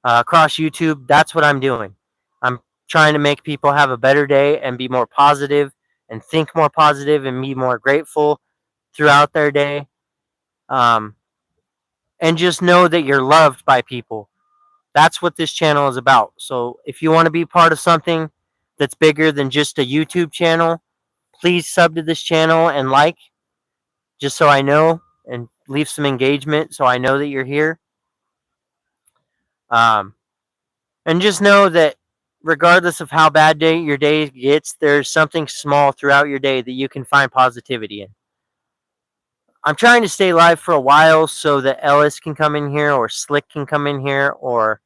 across YouTube. That's what I'm doing. I'm trying to make people have a better day and be more positive and think more positive and be more grateful throughout their day. Um, and just know that you're loved by people. That's what this channel is about. So if you want to be part of something that's bigger than just a YouTube channel, please sub to this channel and like, just so I know, and leave some engagement so I know that you're here. Um, and just know that regardless of how bad your day gets, there's something small throughout your day that you can find positivity in. I'm trying to stay live for a while so that Ellis can come in here, or Slick can come in here, or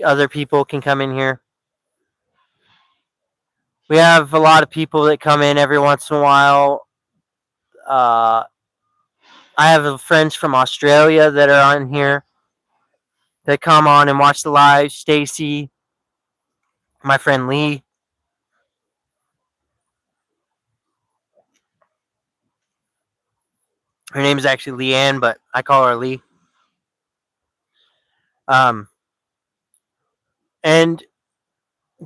other people can come in here. We have a lot of people that come in every once in a while. I have friends from Australia that are on here that come on and watch the live. Stacy, my friend Lee. Her name is actually Leanne, but I call her Lee. Um, and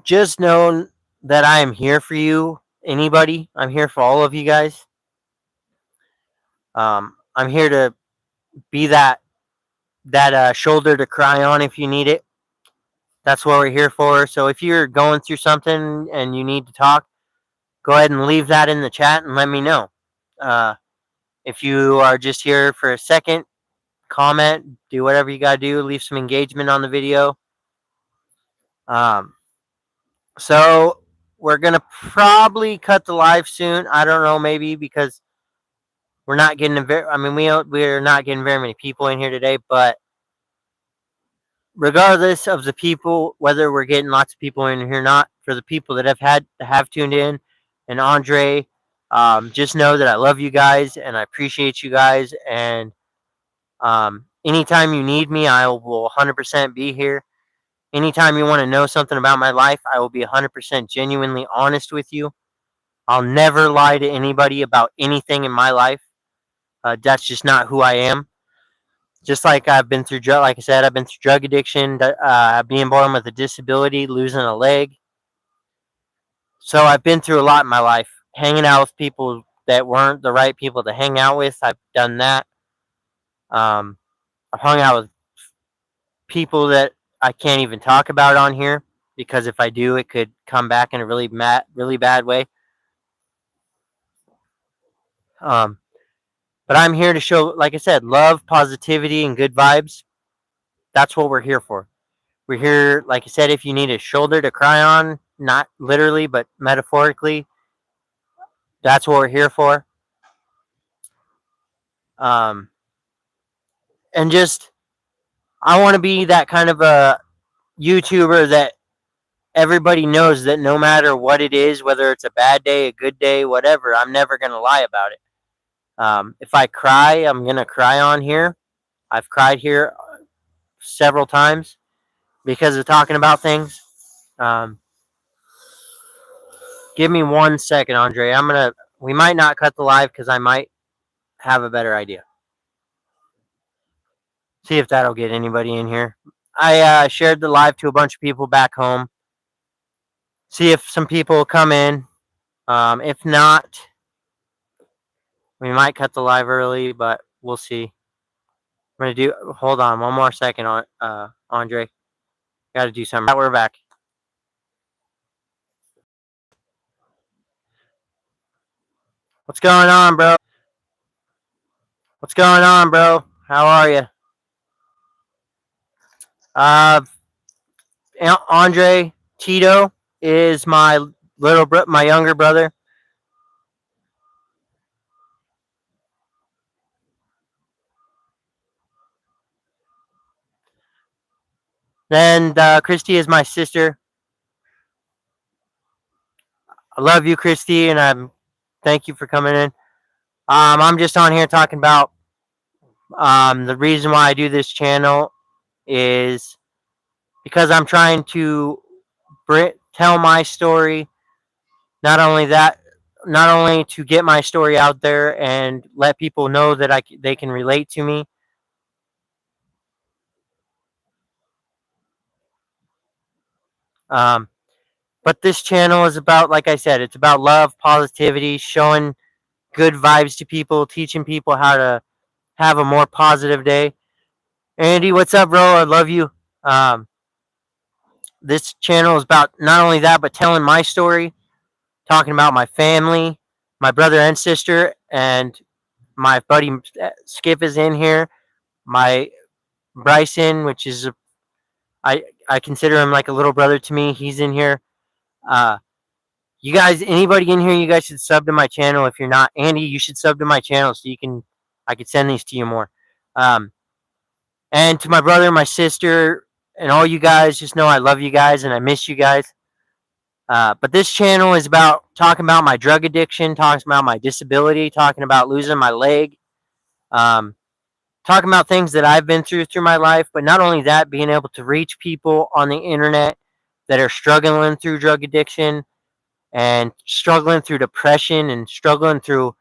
just know that I am here for you. Anybody, I'm here for all of you guys. I'm here to be that shoulder to cry on if you need it. That's what we're here for. So if you're going through something and you need to talk, go ahead and leave that in the chat and let me know. If you are just here for a second, comment, do whatever you gotta do, leave some engagement on the video. So we're gonna probably cut the live soon. I don't know, maybe because we're not getting we're not getting very many people in here today. But regardless of the people, whether we're getting lots of people in here or not, for the people that have tuned in, and Andre, just know that I love you guys and I appreciate you guys. And anytime you need me, I will 100% be here. Anytime you want to know something about my life, I will be 100% genuinely honest with you. I'll never lie to anybody about anything in my life. That's just not who I am. Just like I've been through, like I said, I've been through drug addiction, being born with a disability, losing a leg. So I've been through a lot in my life. Hanging out with people that weren't the right people to hang out with, I've done that. I've hung out with people that I can't even talk about on here, because if I do, it could come back in a really bad way. But I'm here to show, like I said, love, positivity, and good vibes. That's what we're here for. We're here, like I said, if you need a shoulder to cry on, not literally, but metaphorically, that's what we're here for. Um, and just, I want to be that kind of a YouTuber that everybody knows that no matter what it is, whether it's a bad day, a good day, whatever, I'm never going to lie about it. If I cry, I'm going to cry on here. I've cried here several times because of talking about things. Give me 1 second, Andre. We might not cut the live because I might have a better idea. See if that'll get anybody in here. I shared the live to a bunch of people back home. See if some people come in. If not, We might cut the live early, but we'll see. I'm gonna do. Hold on, one more second on Andre. Got to do something. We're back. What's going on, bro? What's going on, bro? How are you? Uh, Andre Tito is my my younger brother. Then Christy is my sister. I love you, Christy, and I'm thank you for coming in. I'm just on here talking about the reason why I do this channel is because I'm trying to tell my story. Not only that, not only to get my story out there and let people know that they can relate to me. Um, but this channel is about, like I said, it's about love, positivity, showing good vibes to people, teaching people how to have a more positive day. Andy, what's up, bro? I love you. Um, this channel is about not only that, but telling my story, talking about my family, my brother and sister, and my buddy Skip is in here. My Bryson, which is I consider him like a little brother to me. He's in here. Uh, you guys, anybody in here, you guys should sub to my channel. If you're not, Andy, you should sub to my channel so you can I could send these to you more. Um, and to my brother, my sister, and all you guys, just know I love you guys and I miss you guys. But this channel is about talking about my drug addiction, talking about my disability, talking about losing my leg, um, talking about things that I've been through my life. But not only that, being able to reach people on the internet that are struggling through drug addiction and struggling through depression and struggling through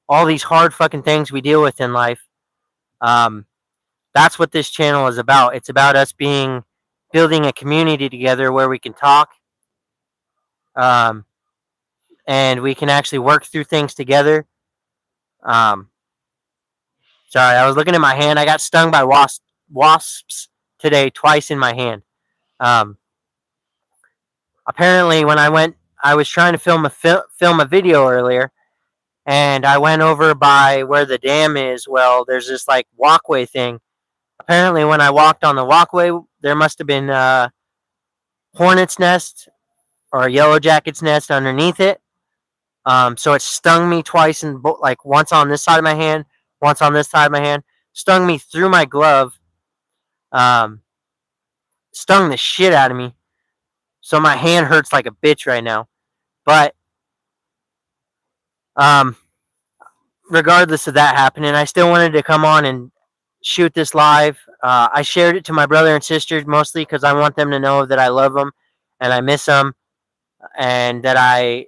all these hard fucking things we deal with in life. Um, that's what this channel is about. It's about us building a community together where we can talk, um, and we can actually work through things together. Um, sorry, I was looking at my hand. I got stung by wasps today twice in my hand. Um, apparently, when I was trying to film a video earlier, and I went over by where the dam is. Well, there's this like walkway thing. Apparently, when I walked on the walkway, there must have been a hornet's nest or a yellow jacket's nest underneath it. So it stung me twice, and like once on this side of my hand, once on this side of my hand. Stung me through my glove. Um, stung the shit out of me. So my hand hurts like a bitch right now. But um, regardless of that happening, I still wanted to come on and shoot this live. I shared it to my brother and sister mostly because I want them to know that I love them and I miss them, and that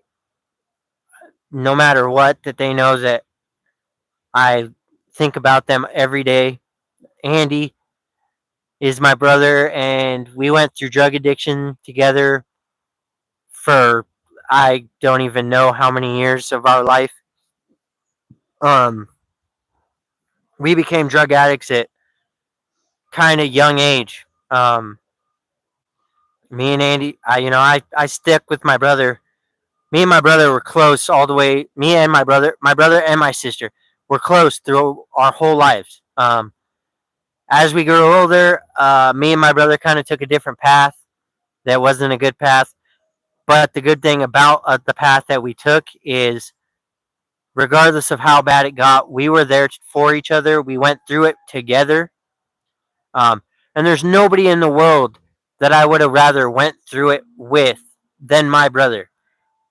no matter what, that they know that I think about them every day. Andy is my brother, and we went through drug addiction together for I don't even know how many years of our life. Um, we became drug addicts at kind of young age. Me and Andy, I stick with my brother. Me and my brother were close all the way. Me and my brother and my sister were close through our whole lives. As we grew older, me and my brother kind of took a different path that wasn't a good path. But the good thing about the path that we took is, regardless of how bad it got, we were there for each other. We went through it together. Um, and there's nobody in the world that I would have rather went through it with than my brother.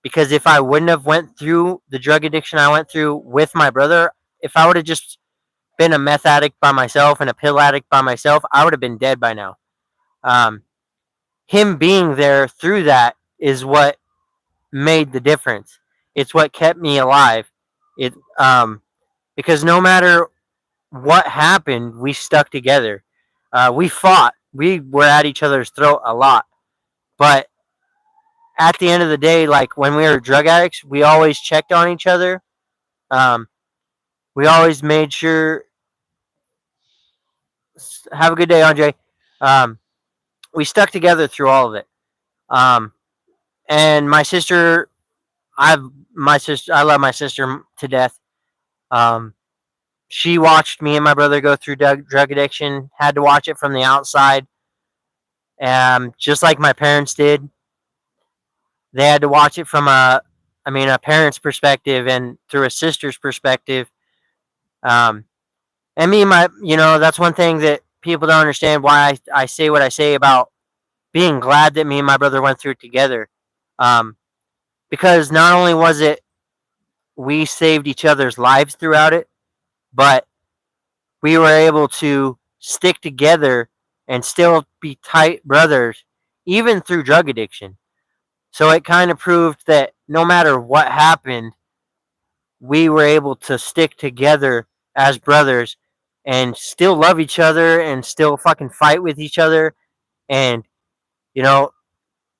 Because if I wouldn't have went through the drug addiction I went through with my brother, if I would have just been a meth addict by myself and a pill addict by myself, I would have been dead by now. Um, him being there through that is what made the difference. It's what kept me alive. It because no matter what happened, we stuck together. We fought. We were at each other's throat a lot. But at the end of the day, like when we were drug addicts, we always checked on each other. Um, We always made sure. Have a good day, Andre. Um, we stuck together through all of it. Um, and my sister, I my sister, I love my sister to death. Um, she watched me and my brother go through drug addiction. Had to watch it from the outside, just like my parents did. They had to watch it from a parent's perspective and through a sister's perspective. Um, and me, that's one thing that people don't understand why I say what I say about being glad that me and my brother went through it together. Um, because not only was it we saved each other's lives throughout it, but we were able to stick together and still be tight brothers, even through drug addiction. So it kind of proved that no matter what happened, we were able to stick together as brothers and still love each other and still fucking fight with each other. And, you know,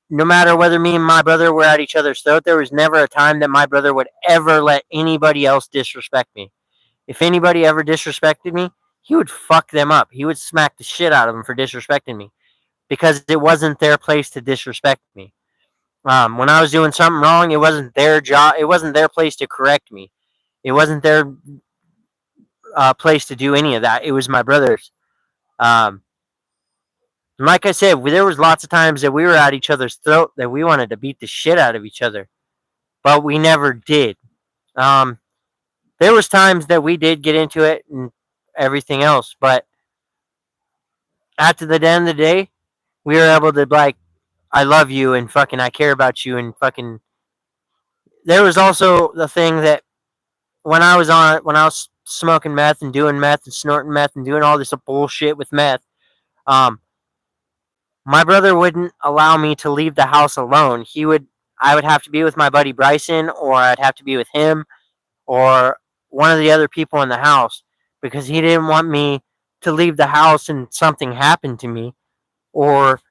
no matter whether me and my brother were at each other's throat, there was never a time that my brother would ever let anybody else disrespect me. If anybody ever disrespected me, he would fuck them up. He would smack the shit out of them for disrespecting me because it wasn't their place to disrespect me. When I was doing something wrong, it wasn't their job. It wasn't their place to correct me. It wasn't their place to do any of that. It was my brother's. Um, and like I said, there was lots of times that we were at each other's throat that we wanted to beat the shit out of each other, but we never did. Um, there was times that we did get into it and everything else, but at the end of the day, we were able to like, I love you and fucking I care about you and fucking. There was also the thing that when I was smoking meth and doing meth and snorting meth and doing all this bullshit with meth, um, my brother wouldn't allow me to leave the house alone. I would have to be with my buddy Bryson, or I'd have to be with him, or one of the other people in the house, because he didn't want me to leave the house and something happened to me, or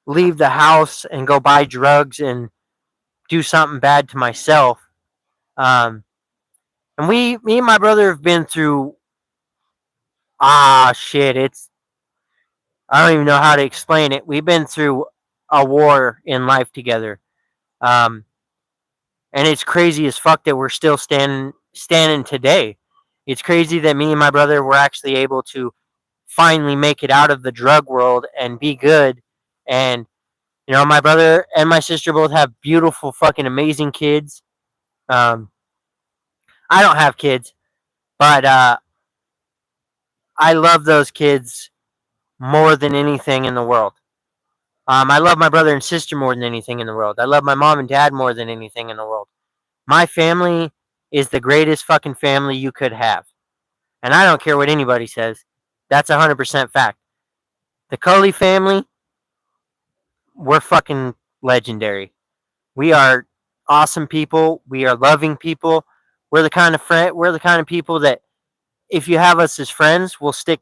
leave the house and go buy drugs and do something bad to myself. Um, and me and my brother have been through shit. I don't even know how to explain it. We've been through a war in life together. Um, and it's crazy as fuck that we're still standing today. It's crazy that me and my brother were actually able to finally make it out of the drug world and be good. And my brother and my sister both have beautiful, fucking amazing kids. Um, I don't have kids, but I love those kids more than anything in the world. I love my brother and sister more than anything in the world. I love my mom and dad more than anything in the world. My family is the greatest fucking family you could have. And I don't care what anybody says. That's 100% fact. The Cully family, we're fucking legendary. We are awesome people. We are loving people. We're the kind of people that if you have us as friends, we'll stick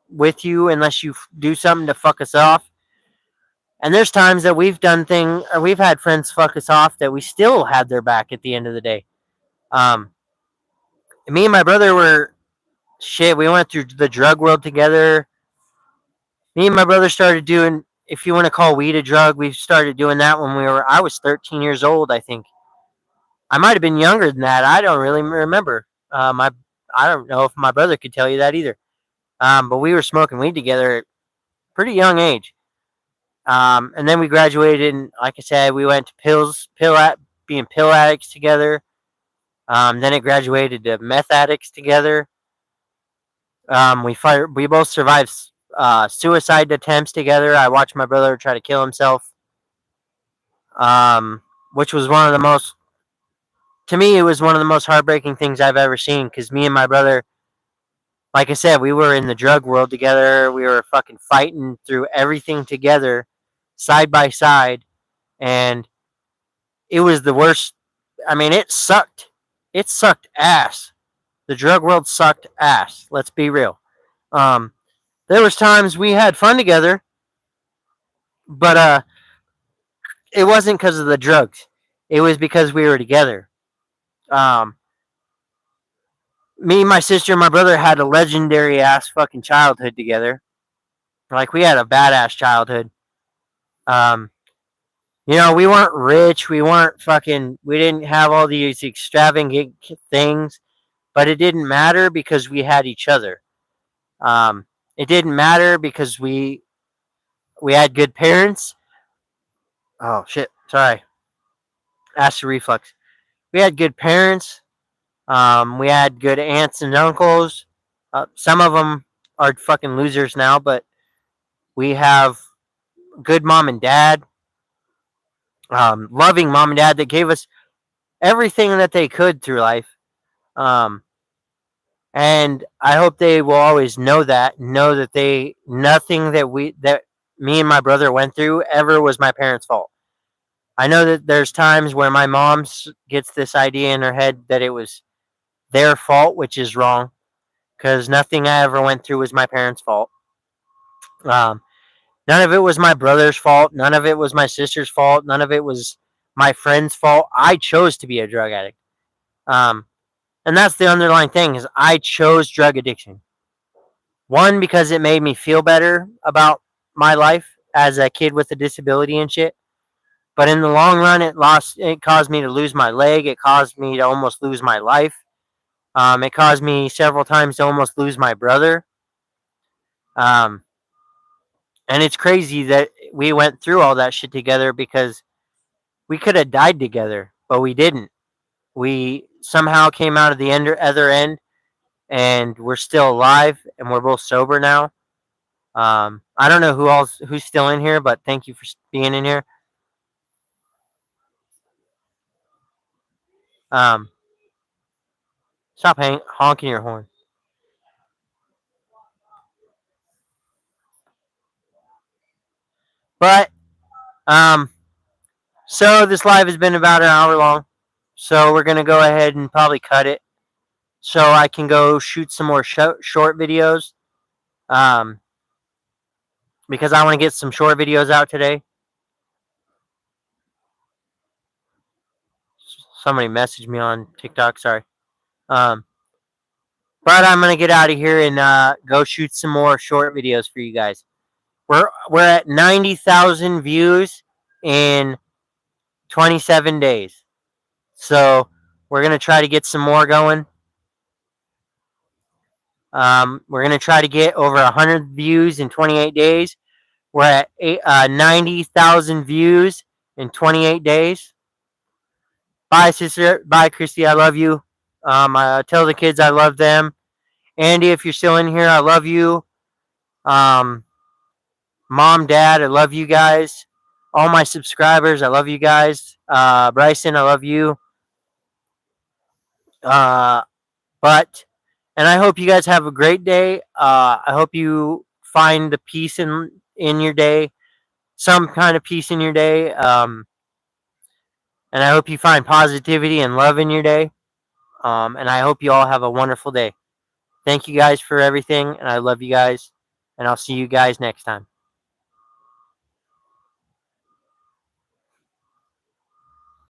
with you unless you do something to fuck us off. And there's times that we've had friends fuck us off that we still had their back at the end of the day. Um, Me and my brother were shit. We went through the drug world together. Me and my brother started doing, if you want to call weed a drug, we started doing that when I was 13 years old, I think. I might have been younger than that. I don't really remember. I don't know if my brother could tell you that either. But we were smoking weed together at a pretty young age. And then we graduated, and like I said, we went to being pill addicts together. Then it graduated to meth addicts together. We both survived suicide attempts together. I watched my brother try to kill himself, um, which was to me, it was one of the most heartbreaking things I've ever seen. Because me and my brother, like I said, we were in the drug world together. We were fucking fighting through everything together, side by side, and it was the worst. I mean, it sucked. It sucked ass. The drug world sucked ass. Let's be real. Um, there was times we had fun together, but it wasn't because of the drugs. It was because we were together. Um, Me, my sister, and my brother had a legendary ass fucking childhood together. Like we had a badass childhood. Um, we weren't rich. We weren't fucking. We didn't have all these extravagant things, but it didn't matter because we had each other. Um, it didn't matter because we had good parents. Oh shit! Sorry, acid reflux. We had good parents. We had good aunts and uncles. Some of them are fucking losers now, but we have good mom and dad, loving mom and dad that gave us everything that they could through life. Um, and I hope they will always know that they nothing that me and my brother went through ever was my parents' fault. I know that there's times where my mom gets this idea in her head that it was their fault, which is wrong because nothing I ever went through was my parents' fault. Um, None of it was my brother's fault. None of it was my sister's fault. None of it was my friend's fault. I chose to be a drug addict. Um, and that's the underlying thing is I chose drug addiction. One, because it made me feel better about my life as a kid with a disability and shit. But in the long run, it caused me to lose my leg. It caused me to almost lose my life. It caused me several times to almost lose my brother. Um, and it's crazy that we went through all that shit together because we could have died together, but we didn't. We somehow came out of the other end, and we're still alive, and we're both sober now. I don't know who's still in here, but thank you for being in here. Um, Stop honking your horn. But um, so this live has been about an hour long, so we're gonna go ahead and probably cut it so I can go shoot some more short videos. Um, because I want to get some short videos out today. Somebody messaged me on TikTok. Sorry. Um, but I'm gonna get out of here and go shoot some more short videos for you guys. We're at 90,000 views in 27 days, so we're gonna try to get some more going. We're gonna try to get over 100 views in 28 days. We're at 90,000 views in 28 days. Bye, sister. Bye, Christy. I love you. I tell the kids I love them. Andy, if you're still in here, I love you. Um, Mom, Dad, I love you guys. All my subscribers, I love you guys. Bryson, I love you. Uh, but, and I hope you guys have a great day. I hope you find the peace in your day, some kind of peace in your day. And I hope you find positivity and love in your day. And I hope you all have a wonderful day. Thank you guys for everything, and I love you guys, and I'll see you guys next time.